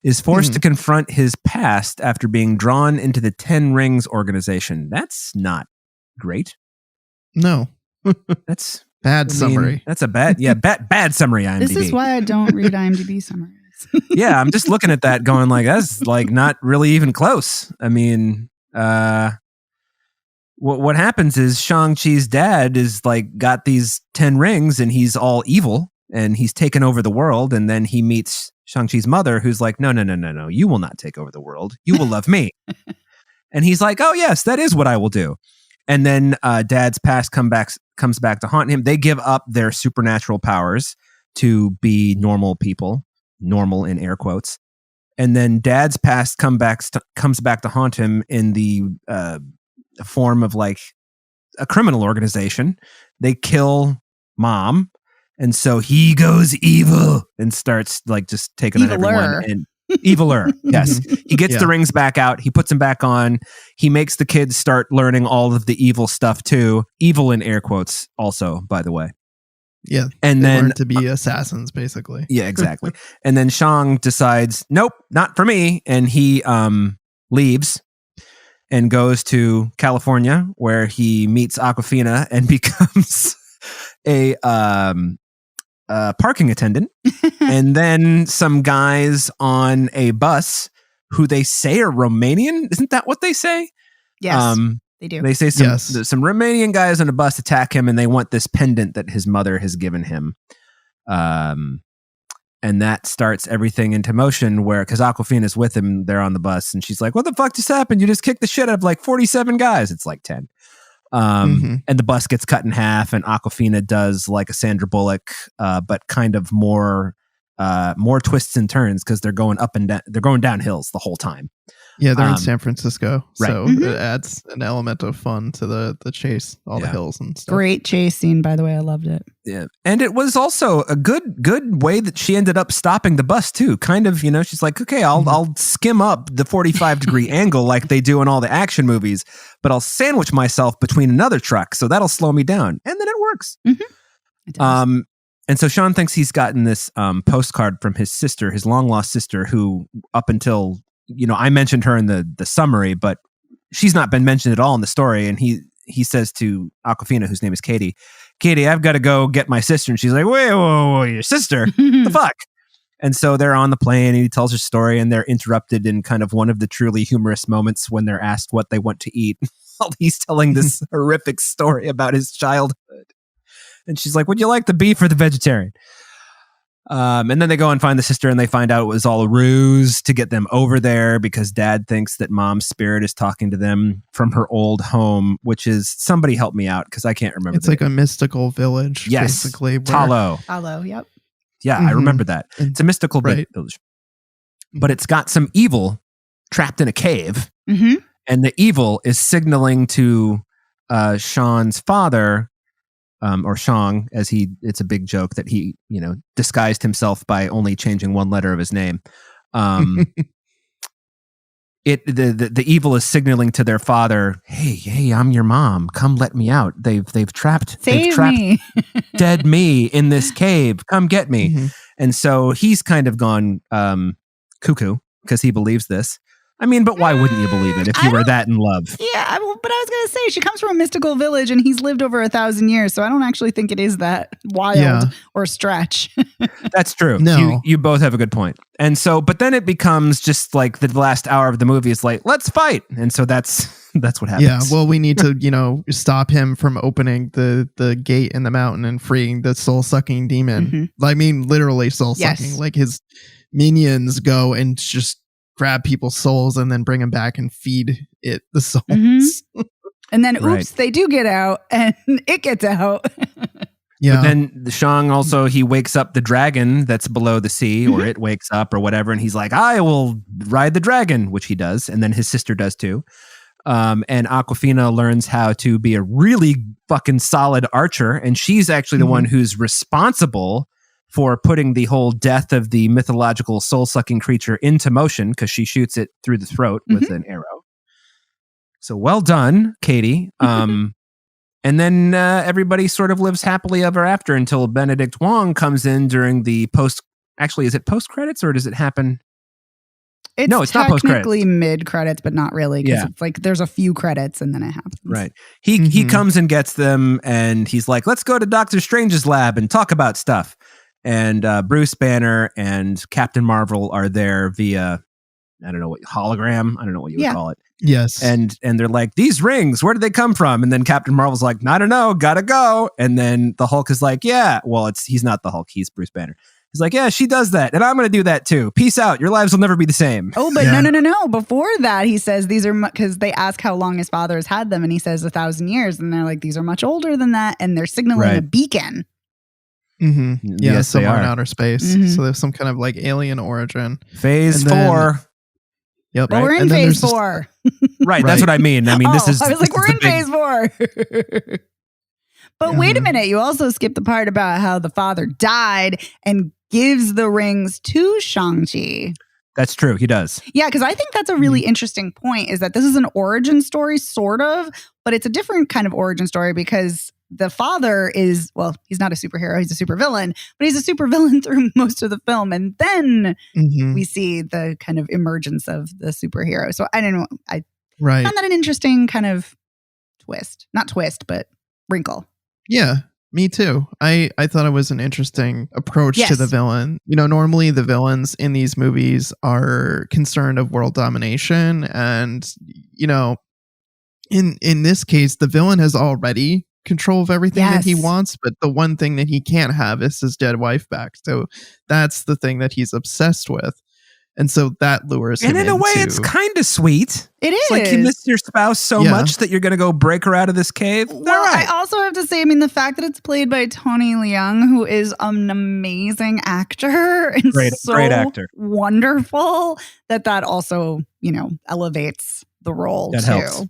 is forced to confront his past after being drawn into the Ten Rings organization. That's not great. No. That's bad summary. That's a bad summary, IMDb. This is why I don't read IMDb summaries. Yeah, I'm just looking at that going like, that's like not really even close. I mean, what happens is Shang-Chi's dad is like got these 10 rings and he's all evil and he's taken over the world. And then he meets Shang-Chi's mother who's like, no, you will not take over the world. You will love me. And he's like, oh yes, that is what I will do. And then dad's past comes back to haunt him. They give up their supernatural powers to be normal people, normal in air quotes. And then dad's past comes back to haunt him in the form of like a criminal organization. They kill mom, and so he goes evil and starts like just taking on everyone. And eviler, yes. He gets the rings back out. He puts them back on. He makes the kids start learning all of the evil stuff too. Evil in air quotes, also, by the way. Yeah, and then learn to be assassins, basically. Yeah, exactly. And then Shang decides, nope, not for me, and he leaves and goes to California, where he meets Awkwafina and becomes a parking attendant. And then some guys on a bus who they say are Romanian. Isn't that what they say? Yes, they do. They say some Romanian guys on a bus attack him, and they want this pendant that his mother has given him. And that starts everything into motion because Awkwafina's with him, they're on the bus, and she's like, what the fuck just happened? You just kicked the shit out of like 47 guys. It's like 10. And the bus gets cut in half, and Awkwafina does like a Sandra Bullock, but kind of more twists and turns because they're going up and down. They're going down hills the whole time. Yeah, they're in San Francisco, right. So it adds an element of fun to the chase, all the hills and stuff. Great chase scene, by the way. I loved it. Yeah, and it was also a good way that she ended up stopping the bus too. Kind of, she's like, okay, I'll skim up the 45-degree angle like they do in all the action movies, but I'll sandwich myself between another truck, so that'll slow me down, and then it works. It does. And so Sean thinks he's gotten this postcard from his sister, his long lost sister, who up until I mentioned her in the summary, but she's not been mentioned at all in the story. And he says to Awkwafina, whose name is Katie, I've got to go get my sister. And she's like, wait, whoa, your sister? The fuck? And so they're on the plane, and he tells her story, and they're interrupted in kind of one of the truly humorous moments when they're asked what they want to eat while he's telling this horrific story about his childhood. And she's like, would you like the beef or the vegetarian? And then they go and find the sister, and they find out it was all a ruse to get them over there because dad thinks that mom's spirit is talking to them from her old home, which is, somebody help me out because I can't remember. It's like a mystical village, basically. Talo, yep. Yeah, I remember that. It's a mystical village. But it's got some evil trapped in a cave. And the evil is signaling to Sean's father, or Shang, it's a big joke that he, disguised himself by only changing one letter of his name. The evil is signaling to their father, hey, I'm your mom. Come let me out. They've trapped me. dead me in this cave. Come get me. Mm-hmm. And so he's kind of gone cuckoo because he believes this. I mean, but why wouldn't you believe it if you were that in love? Yeah, but I was going to say, she comes from a mystical village and he's lived over 1,000 years. So I don't actually think it is that wild or stretch. That's true. No. You both have a good point. And so, but then it becomes just like the last hour of the movie is like, let's fight. And so that's what happens. Yeah, well, we need to, stop him from opening the gate in the mountain and freeing the soul-sucking demon. Mm-hmm. I mean, literally soul-sucking. Yes. Like his minions go and just grab people's souls and then bring them back and feed it the souls. Mm-hmm. And then, they do get out and it gets out. Yeah. But then Shang also, he wakes up the dragon that's below the sea, or it wakes up or whatever. And he's like, I will ride the dragon, which he does. And then his sister does too. And Awkwafina learns how to be a really fucking solid archer. And she's actually the one who's responsible for putting the whole death of the mythological soul-sucking creature into motion, because she shoots it through the throat with an arrow. So well done, Katie. And then everybody sort of lives happily ever after until Benedict Wong comes in during the Actually, is it post-credits or does it happen? It's not technically mid-credits, but not really, because it's like there's a few credits and then it happens. Right. He comes and gets them, and he's like, let's go to Doctor Strange's lab and talk about stuff. And Bruce Banner and Captain Marvel are there via, I don't know what, hologram? I don't know what you would call it. Yes. And they're like, these rings, where did they come from? And then Captain Marvel's like, I don't know, gotta go. And then the Hulk is like, yeah, well, he's not the Hulk, he's Bruce Banner. He's like, yeah, she does that, and I'm going to do that too. Peace out. Your lives will never be the same. Oh, but no. Before that, he says these are because they ask how long his father has had them, and he says 1,000 years, and they're like, these are much older than that, and they're signaling a beacon. Mm-hmm. Yeah, yes, somewhere in outer space. Mm-hmm. So there's some kind of like alien origin. Phase 4. Yep. But we're in phase 4. Right, that's what I mean. I mean, this is. I was like, we're in phase 4. But wait a minute, you also skipped the part about how the father died and gives the rings to Shang-Chi. That's true. He does. Yeah, because I think that's a really interesting point, is that this is an origin story, sort of, but it's a different kind of origin story because the father is, well, he's not a superhero, he's a supervillain, but he's a supervillain through most of the film. And then we see the kind of emergence of the superhero. So I don't know. I found that an interesting kind of twist. Not twist, but wrinkle. Yeah. Me too. I thought it was an interesting approach to the villain. You know, normally the villains in these movies are concerned of world domination. And, you know, in this case, the villain has already control of everything that he wants. But the one thing that he can't have is his dead wife back. So that's the thing that he's obsessed with. And so that lures him into... And in a way, it's kind of sweet. It is. It's like you miss your spouse so much that you're going to go break her out of this cave. Well, I also have to say, I mean, the fact that it's played by Tony Leung, who is an amazing actor and great actor, wonderful, that also, you know, elevates the role that too. Helps.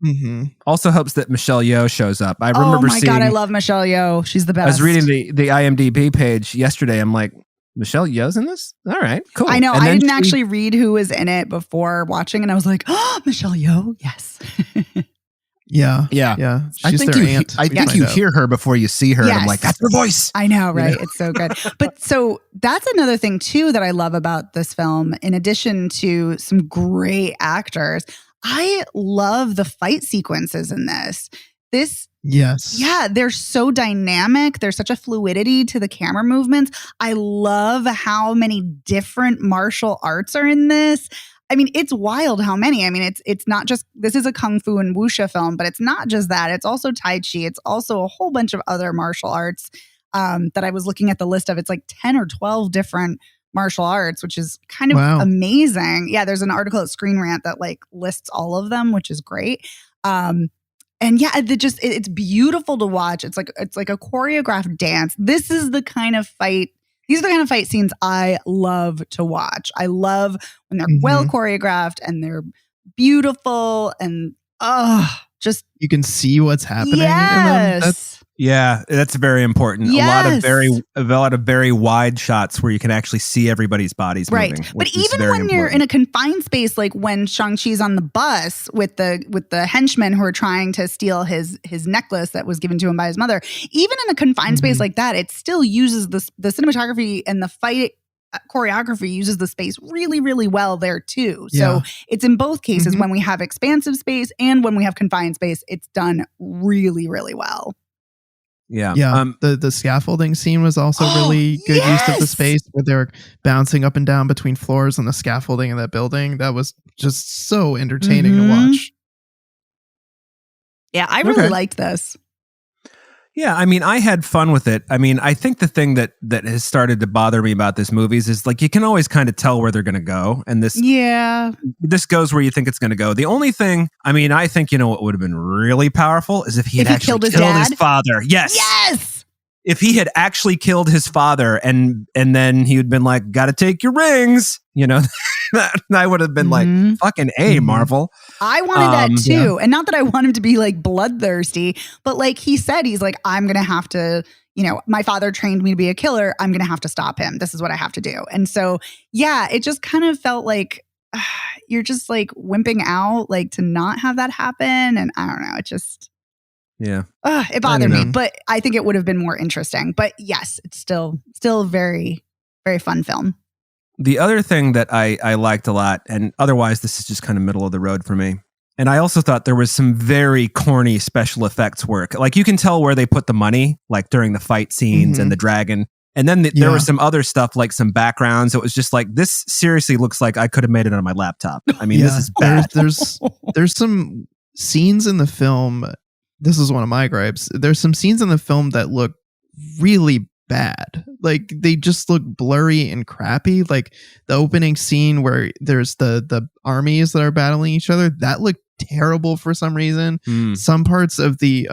Mm-hmm. Also helps that Michelle Yeoh shows up. I remember seeing... God, I love Michelle Yeoh. She's the best. I was reading the IMDb page yesterday. I'm like, Michelle Yeoh's in this? All right, cool. I know. I didn't actually read who was in it before watching, and I was like, oh, Michelle Yeoh, yes. Yeah. She's their aunt. I think you hear her before you see her, and I'm like, that's her voice. I know, right? It's so good. But so that's another thing, too, that I love about this film. In addition to some great actors, I love the fight sequences in this. Yes. Yeah, they're so dynamic. There's such a fluidity to the camera movements. I love how many different martial arts are in this. I mean, it's wild how many. I mean, it's not just, this is a Kung Fu and Wuxia film, but it's not just that. It's also Tai Chi. It's also a whole bunch of other martial arts that I was looking at the list of. It's like 10 or 12 different martial arts, which is kind of amazing. Yeah, there's an article at Screen Rant that like lists all of them, which is great. And yeah, it's beautiful to watch. It's like a choreographed dance. These are the kind of fight scenes I love to watch. I love when they're well choreographed and they're beautiful and just you can see what's happening in them. yes. Yeah, that's very important. Yes. A lot of very wide shots where you can actually see everybody's bodies Right. moving. But even when you're in a confined space, like when Shang-Chi's on the bus with the henchmen who are trying to steal his necklace that was given to him by his mother, even in a confined space like that, it still uses the cinematography and the fight choreography uses the space really, really well there too. So it's in both cases when we have expansive space and when we have confined space, it's done really, really well. Yeah. The scaffolding scene was also really good use of the space where they were bouncing up and down between floors on the scaffolding in that building. That was just so entertaining to watch. Yeah, I really liked this. Yeah, I mean, I had fun with it. I mean, I think the thing that has started to bother me about this movies is like you can always kind of tell where they're going to go, and this goes where you think it's going to go. The only thing, I mean, I think what would have been really powerful is if he had actually killed his father. Yes. If he had actually killed his father, and then he had been like, "Got to take your rings," I would have been like, "Fucking A, Marvel." I wanted that too. And not that I want him to be like bloodthirsty, but like he said, he's like, I'm going to have to, my father trained me to be a killer. I'm going to have to stop him. This is what I have to do. And so, yeah, it just kind of felt like you're just like wimping out, like to not have that happen. And I don't know. It just, it bothered me, but I think it would have been more interesting. But yes, it's still very, very fun film. The other thing that I liked a lot, and otherwise this is just kind of middle of the road for me, and I also thought there was some very corny special effects work. Like you can tell where they put the money, like during the fight scenes and the dragon. And then there was some other stuff, like some backgrounds. It was just like, this seriously looks like I could have made it on my laptop. I mean, this is bad. There's some scenes in the film. This is one of my gripes. There's some scenes in the film that look really bad. Like they just look blurry and crappy. Like the opening scene where there's the armies that are battling each other, that looked terrible for some reason. Some parts of the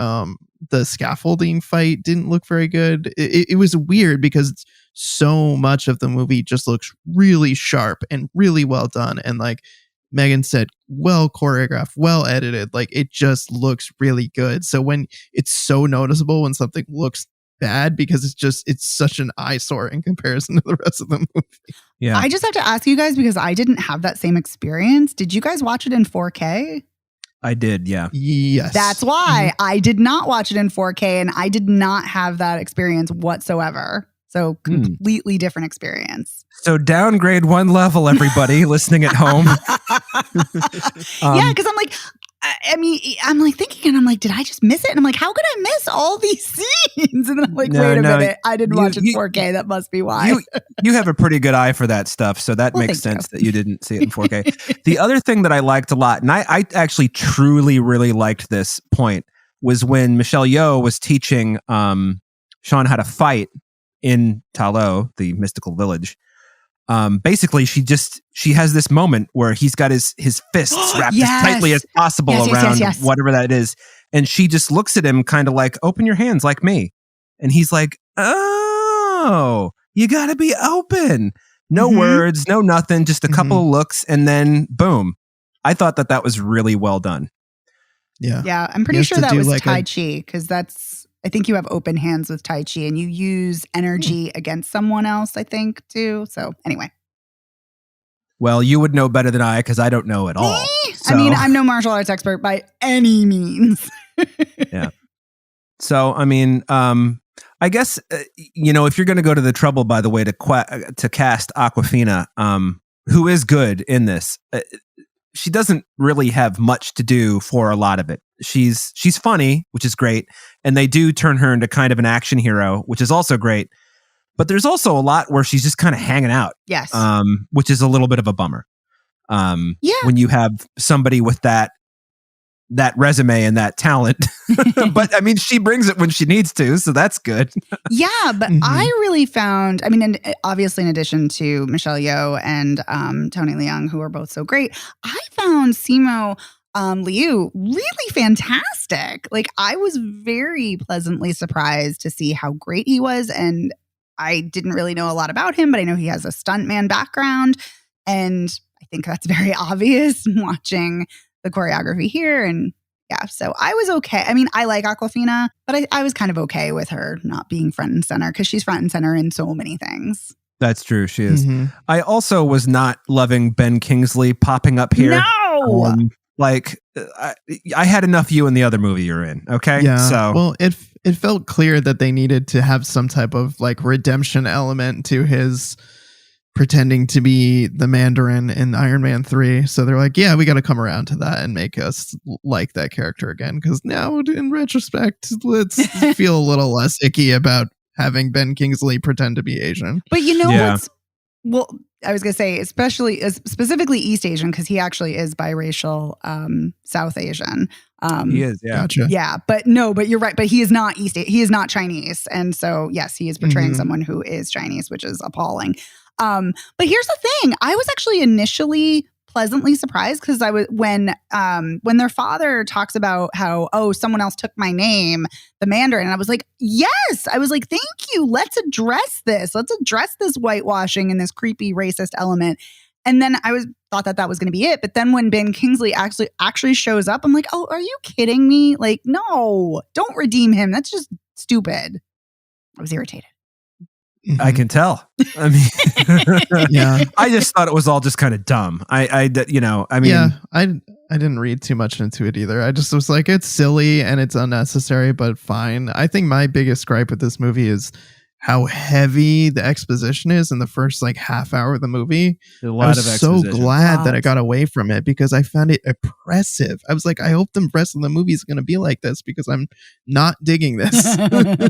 scaffolding fight didn't look very good. It was weird because so much of the movie just looks really sharp and really well done. And like Megan said, well choreographed, well edited. Like it just looks really good. So when it's so noticeable when something looks bad, because it's such an eyesore in comparison to the rest of the movie. Yeah. I just have to ask you guys, because I didn't have that same experience. Did you guys watch it in 4K? I did, yeah. Yes. That's why I did not watch it in 4K, and I did not have that experience whatsoever. So completely different experience. So downgrade one level, everybody listening at home. Yeah, because I'm like, I'm like thinking, and I'm like, did I just miss it? And I'm like, how could I miss all these scenes? And then I'm like, wait a minute, I didn't watch it in 4K. That must be why. You have a pretty good eye for that stuff, so that makes sense that you didn't see it in 4K. The other thing that I liked a lot, and I actually truly really liked this point, was when Michelle Yeoh was teaching Sean how to fight in Ta Lo, the mystical village. Basically, she has this moment where he's got his fists wrapped as tightly as possible around whatever that is. And she just looks at him kind of like, open your hands like me. And he's like, oh, you got to be open. No words, no nothing, just a couple of looks. And then boom. I thought that was really well done. Yeah. Yeah. I'm pretty sure that was like Tai Chi, because I think you have open hands with Tai Chi and you use energy against someone else, I think, too. So anyway. Well, you would know better than I, because I don't know at all. So. I mean, I'm no martial arts expert by any means. Yeah. So, I mean, I guess, if you're going to go to the trouble, by the way, to cast Awkwafina, who is good in this, she doesn't really have much to do for a lot of it. She's funny, which is great. And they do turn her into kind of an action hero, which is also great. But there's also a lot where she's just kind of hanging out. Yes. Which is a little bit of a bummer. When you have somebody with that resume and that talent. But I mean, she brings it when she needs to, so that's good. Yeah, but I really found, and obviously in addition to Michelle Yeoh and Tony Leung, who are both so great, I found Simu Liu really fantastic. Like, I was very pleasantly surprised to see how great he was, and I didn't really know a lot about him, but I know he has a stuntman background, and I think that's very obvious watching the choreography here. And yeah, so I was okay. I mean, I like Awkwafina, but I was kind of okay with her not being front and center because she's front and center in so many things. That's true. She is. I also was not loving Ben Kingsley popping up here. No! I had enough you in the other movie you're in. Okay. Yeah. So, well, it felt clear that they needed to have some type of like redemption element to his pretending to be the Mandarin in Iron Man 3. So they're like, yeah, we got to come around to that and make us like that character again. Because now, in retrospect, let's feel a little less icky about having Ben Kingsley pretend to be Asian. But you know what's... Well, I was going to say, specifically East Asian, because he actually is biracial, South Asian. He is, yeah. Gotcha. Yeah, but you're right. But he is not he is not Chinese. And so, yes, he is portraying someone who is Chinese, which is appalling. But here's the thing. I was actually initially pleasantly surprised because when their father talks about how, someone else took my name, the Mandarin, and I was like, yes, I was like, thank you. Let's address this. Let's address this whitewashing and this creepy racist element. And then I thought that was going to be it. But then when Ben Kingsley actually shows up, I'm like, oh, are you kidding me? Like, no, don't redeem him. That's just stupid. I was irritated. I can tell. I mean, yeah. I just thought it was all just kind of dumb. I didn't read too much into it either. I just was like, it's silly and it's unnecessary, but fine. I think my biggest gripe with this movie is how heavy the exposition is in the first like half hour of the movie. A lot of exposition. So glad that I got away from it because I found it oppressive. I was like, I hope the rest of the movie is going to be like this because I'm not digging this.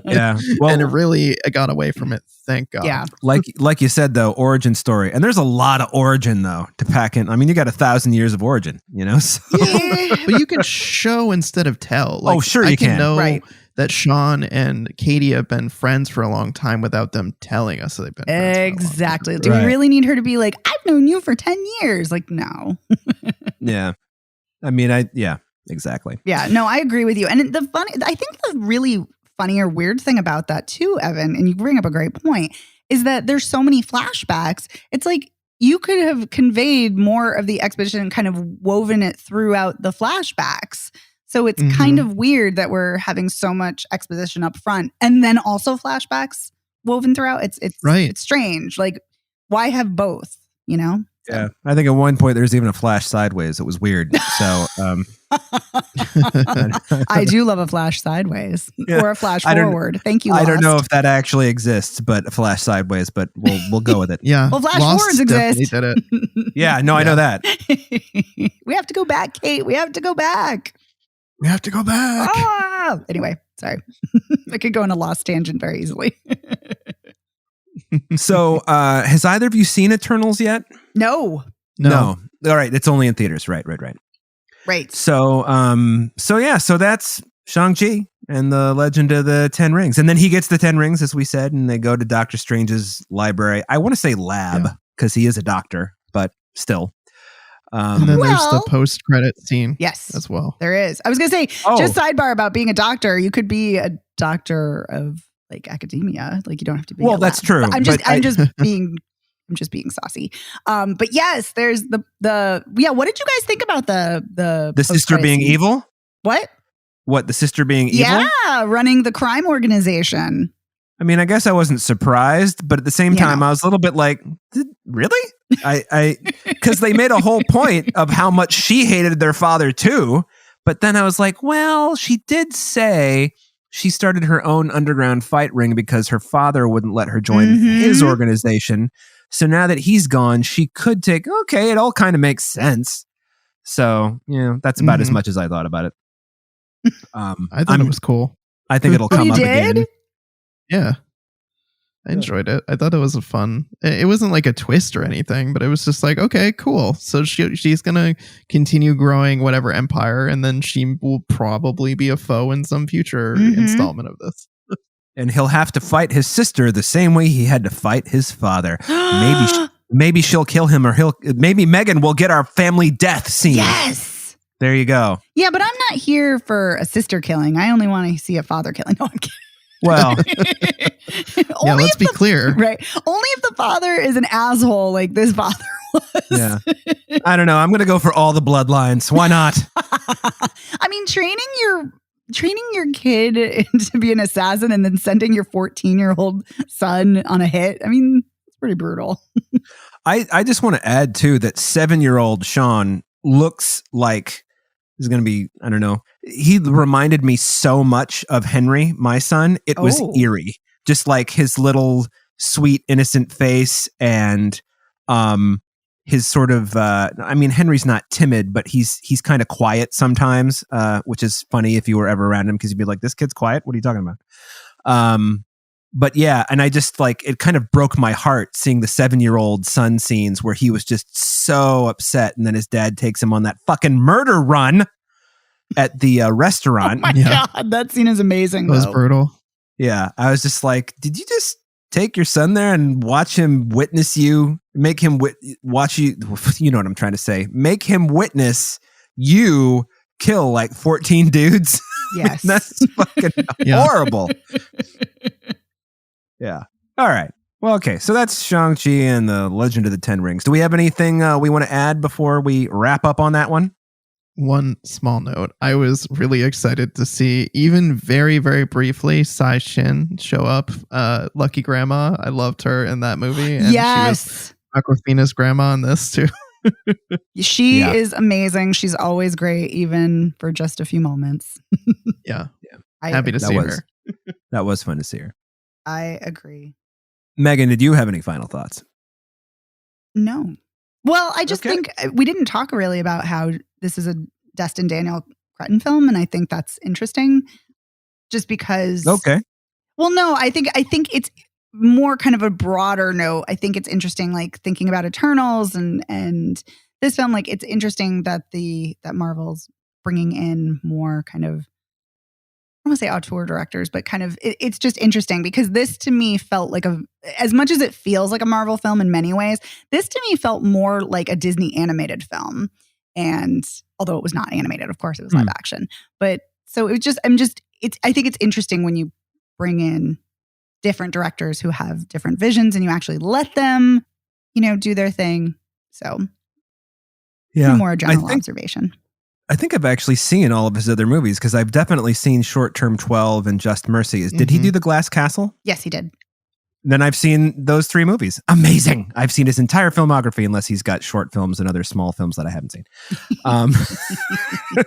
Yeah. Well, and I got away from it. Thank God. Yeah. Like you said, though, origin story. And there's a lot of origin, though, to pack in. I mean, you got 1,000 years of origin, you know? So. Yeah, but you can show instead of tell. Like, sure you can. Know right. that Sean and Katie have been friends for a long time without them telling us that they've been friends exactly. For a long time. Do we really need her to be like, I've known you for 10 years? Like, no. Yeah. I mean, exactly. Yeah, no, I agree with you. And I think the really funny or weird thing about that too, Evan, and you bring up a great point, is that there's so many flashbacks. It's like you could have conveyed more of the exposition and kind of woven it throughout the flashbacks. So it's kind of weird that we're having so much exposition up front and then also flashbacks woven throughout. It's right. It's strange. Like, why have both? You know? Yeah, I think at one point there's even a flash sideways. It was weird. So I do love a flash sideways or a flash forward. Thank you. I don't know Lost. if that actually exists, but a flash sideways. But we'll go with it. Yeah. Well, flash Lost forwards exist. Did it. Yeah. No, I know that. We have to go back, Kate. We have to go back. We have to go back. Ah! Anyway, sorry. I could go on a Lost tangent very easily. So, has either of you seen Eternals yet? No. All right. It's only in theaters. Right. Right. So that's Shang-Chi and the Legend of the Ten Rings. And then he gets the 10 rings, as we said, and they go to Doctor Strange's library. I want to say lab because he is a doctor, but still. And then there's the post-credit scene. Yes. As well. There is. I was going to say, just sidebar about being a doctor. You could be a doctor of like academia. Like you don't have to be. Well, that's true. I'm just being saucy. But yes, there's the what did you guys think about the sister being scene? evil? What? The sister being evil? Yeah, running the crime organization. I mean, I guess I wasn't surprised, but at the same time, I was a little bit like, really? Because they made a whole point of how much she hated their father too. But then I was like, well, she did say she started her own underground fight ring because her father wouldn't let her join his organization. So now that he's gone, she could it all kind of makes sense. So, that's about as much as I thought about it. I thought it was cool. I think it'll come up again. Yeah. I enjoyed it. I thought it was it wasn't like a twist or anything, but it was just like, okay, cool. So she's going to continue growing whatever empire, and then she will probably be a foe in some future installment of this. And he'll have to fight his sister the same way he had to fight his father. Maybe she'll kill him, or maybe Megan will get our family death scene. Yes. There you go. Yeah, but I'm not here for a sister killing. I only want to see a father killing. No, I'm kidding. Well, let's be clear. Right. Only if the father is an asshole like this father was. Yeah. I don't know. I'm going to go for all the bloodlines. Why not? I mean, training your kid to be an assassin and then sending your 14-year-old son on a hit. I mean, it's pretty brutal. I just want to add too that 7-year-old Sean looks like is going to be, I don't know. He reminded me so much of Henry, my son. It was eerie. Just like his little sweet, innocent face and his sort of, I mean, Henry's not timid, but he's kind of quiet sometimes, which is funny if you were ever around him because you'd be like, this kid's quiet. What are you talking about? But yeah, and I just like, it kind of broke my heart seeing the 7-year-old son scenes where he was just so upset. And then his dad takes him on that fucking murder run at the restaurant. Oh my God, that scene is amazing. That was brutal. Yeah, I was just like, did you just take your son there and watch him witness you, make him watch you, you know what I'm trying to say, make him witness you kill like 14 dudes? Yes. That's fucking horrible. Yeah. All right. Well, okay. So that's Shang-Chi and the Legend of the Ten Rings. Do we have anything we want to add before we wrap up on that one? One small note. I was really excited to see, even very, very briefly, Sai Shin show up. Lucky Grandma. I loved her in that movie. And yes. She was Awkwafina's grandma in this too. She is amazing. She's always great, even for just a few moments. Yeah. Happy to see her. That was fun to see her. I agree. Megan, did you have any final thoughts? No. Well, I just think we didn't talk really about how this is a Destin Daniel Cretton film, and I think that's interesting. Just because. Okay. Well, no, I think it's more kind of a broader note. I think it's interesting, like thinking about Eternals and this film. Like, it's interesting that Marvel's bringing in more kind of, I don't want to say auteur directors, but kind of it's just interesting because this to me felt like as much as it feels like a Marvel film in many ways, this to me felt more like a Disney animated film. And although it was not animated, of course it was live action. But so it was just, I think it's interesting when you bring in different directors who have different visions and you actually let them, do their thing. So more a general observation. I think I've actually seen all of his other movies because I've definitely seen Short Term 12 and Just Mercy. Did he do The Glass Castle? Yes, he did. Then I've seen those 3 movies. Amazing. I've seen his entire filmography unless he's got short films and other small films that I haven't seen.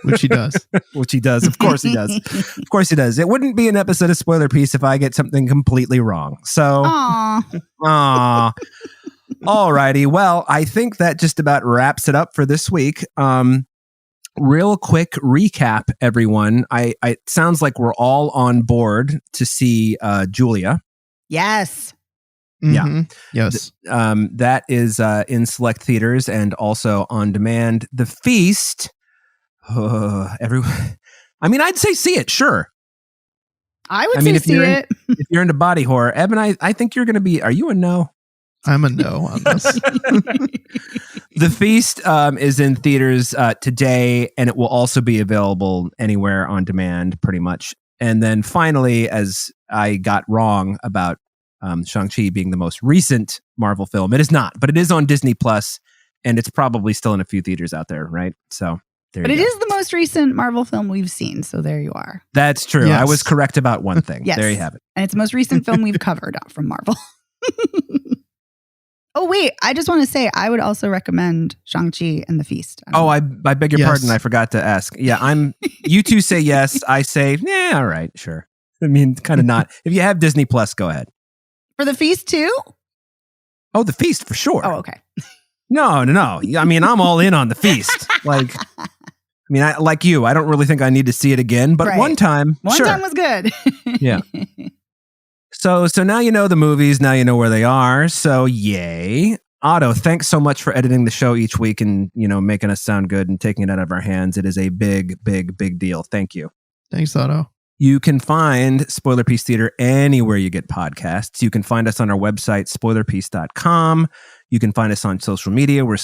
Which he does. Which he does. Of course he does. Of course he does. It wouldn't be an episode of Spoiler Piece if I get something completely wrong. So, Aww. All righty. Well, I think that just about wraps it up for this week. Real quick recap, everyone. It sounds like we're all on board to see Julia. Yes. Mm-hmm. Yeah. Yes. That is in select theaters and also on demand. The Feast. Everyone. I mean, I'd say see it. Sure. I would say see it. If you're into body horror, Evan, I think you're going to be. Are you a no? I'm a no on this. The Feast is in theaters today, and it will also be available anywhere on demand, pretty much. And then finally, as I got wrong about Shang-Chi being the most recent Marvel film, it is not, but it is on Disney Plus, and it's probably still in a few theaters out there, right? So there you go. But it is the most recent Marvel film we've seen, so there you are. That's true. Yes. I was correct about one thing. Yes. There you have it. And it's the most recent film we've covered from Marvel. Oh, wait. I just want to say, I would also recommend Shang-Chi and the Feast. I beg your pardon. I forgot to ask. Yeah, you two say yes. I say, yeah, all right, sure. I mean, kind of not. If you have Disney Plus, go ahead. For the Feast too? Oh, the Feast for sure. Oh, okay. No. I mean, I'm all in on the Feast. Like, I mean, like you, I don't really think I need to see it again, but one time was good. Yeah. So now you know the movies, now you know where they are. So yay. Otto, thanks so much for editing the show each week and, making us sound good and taking it out of our hands. It is a big, big, big deal. Thank you. Thanks, Otto. You can find Spoiler Piece Theater anywhere you get podcasts. You can find us on our website, spoilerpiece.com. You can find us on social media. We're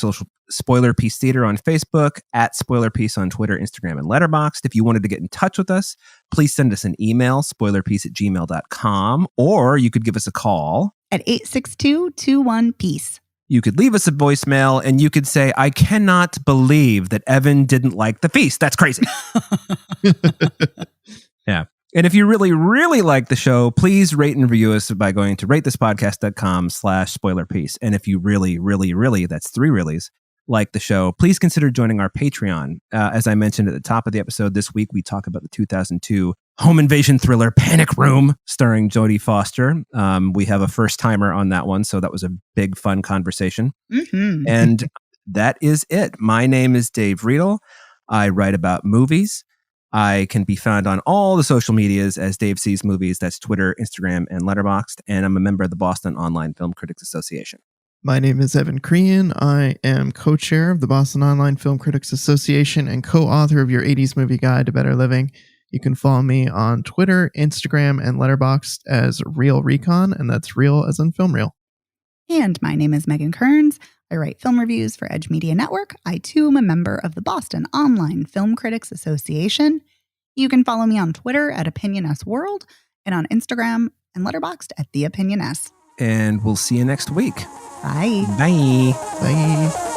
Spoiler Piece Theater on Facebook, at Spoiler Piece on Twitter, Instagram, and Letterboxd. If you wanted to get in touch with us, please send us an email, spoilerpiece@gmail.com, or you could give us a call at 862-21-PEACE. You could leave us a voicemail and you could say, I cannot believe that Evan didn't like The Feast. That's crazy. Yeah. And if you really, really like the show, please rate and review us by going to ratethispodcast.com/spoilerpiece. And if you really, really, really, that's 3 reallys, like the show, please consider joining our Patreon. As I mentioned at the top of the episode this week, we talk about the 2002 home invasion thriller Panic Room, starring Jodie Foster. We have a first timer on that one, so that was a big, fun conversation. Mm-hmm. And that is it. My name is Dave Riedel. I write about movies. I can be found on all the social medias as Dave Sees Movies. That's Twitter, Instagram, and Letterboxd. And I'm a member of the Boston Online Film Critics Association. My name is Evan Crean. I am co-chair of the Boston Online Film Critics Association and co-author of your 80s Movie Guide to Better Living. You can follow me on Twitter, Instagram, and Letterboxd as Real Recon, and that's real as in film reel. And my name is Megan Kearns. I write film reviews for Edge Media Network. I, too, am a member of the Boston Online Film Critics Association. You can follow me on Twitter at OpinionSWorld and on Instagram and Letterboxd at TheOpinionS. And we'll see you next week. Bye. Bye. Bye.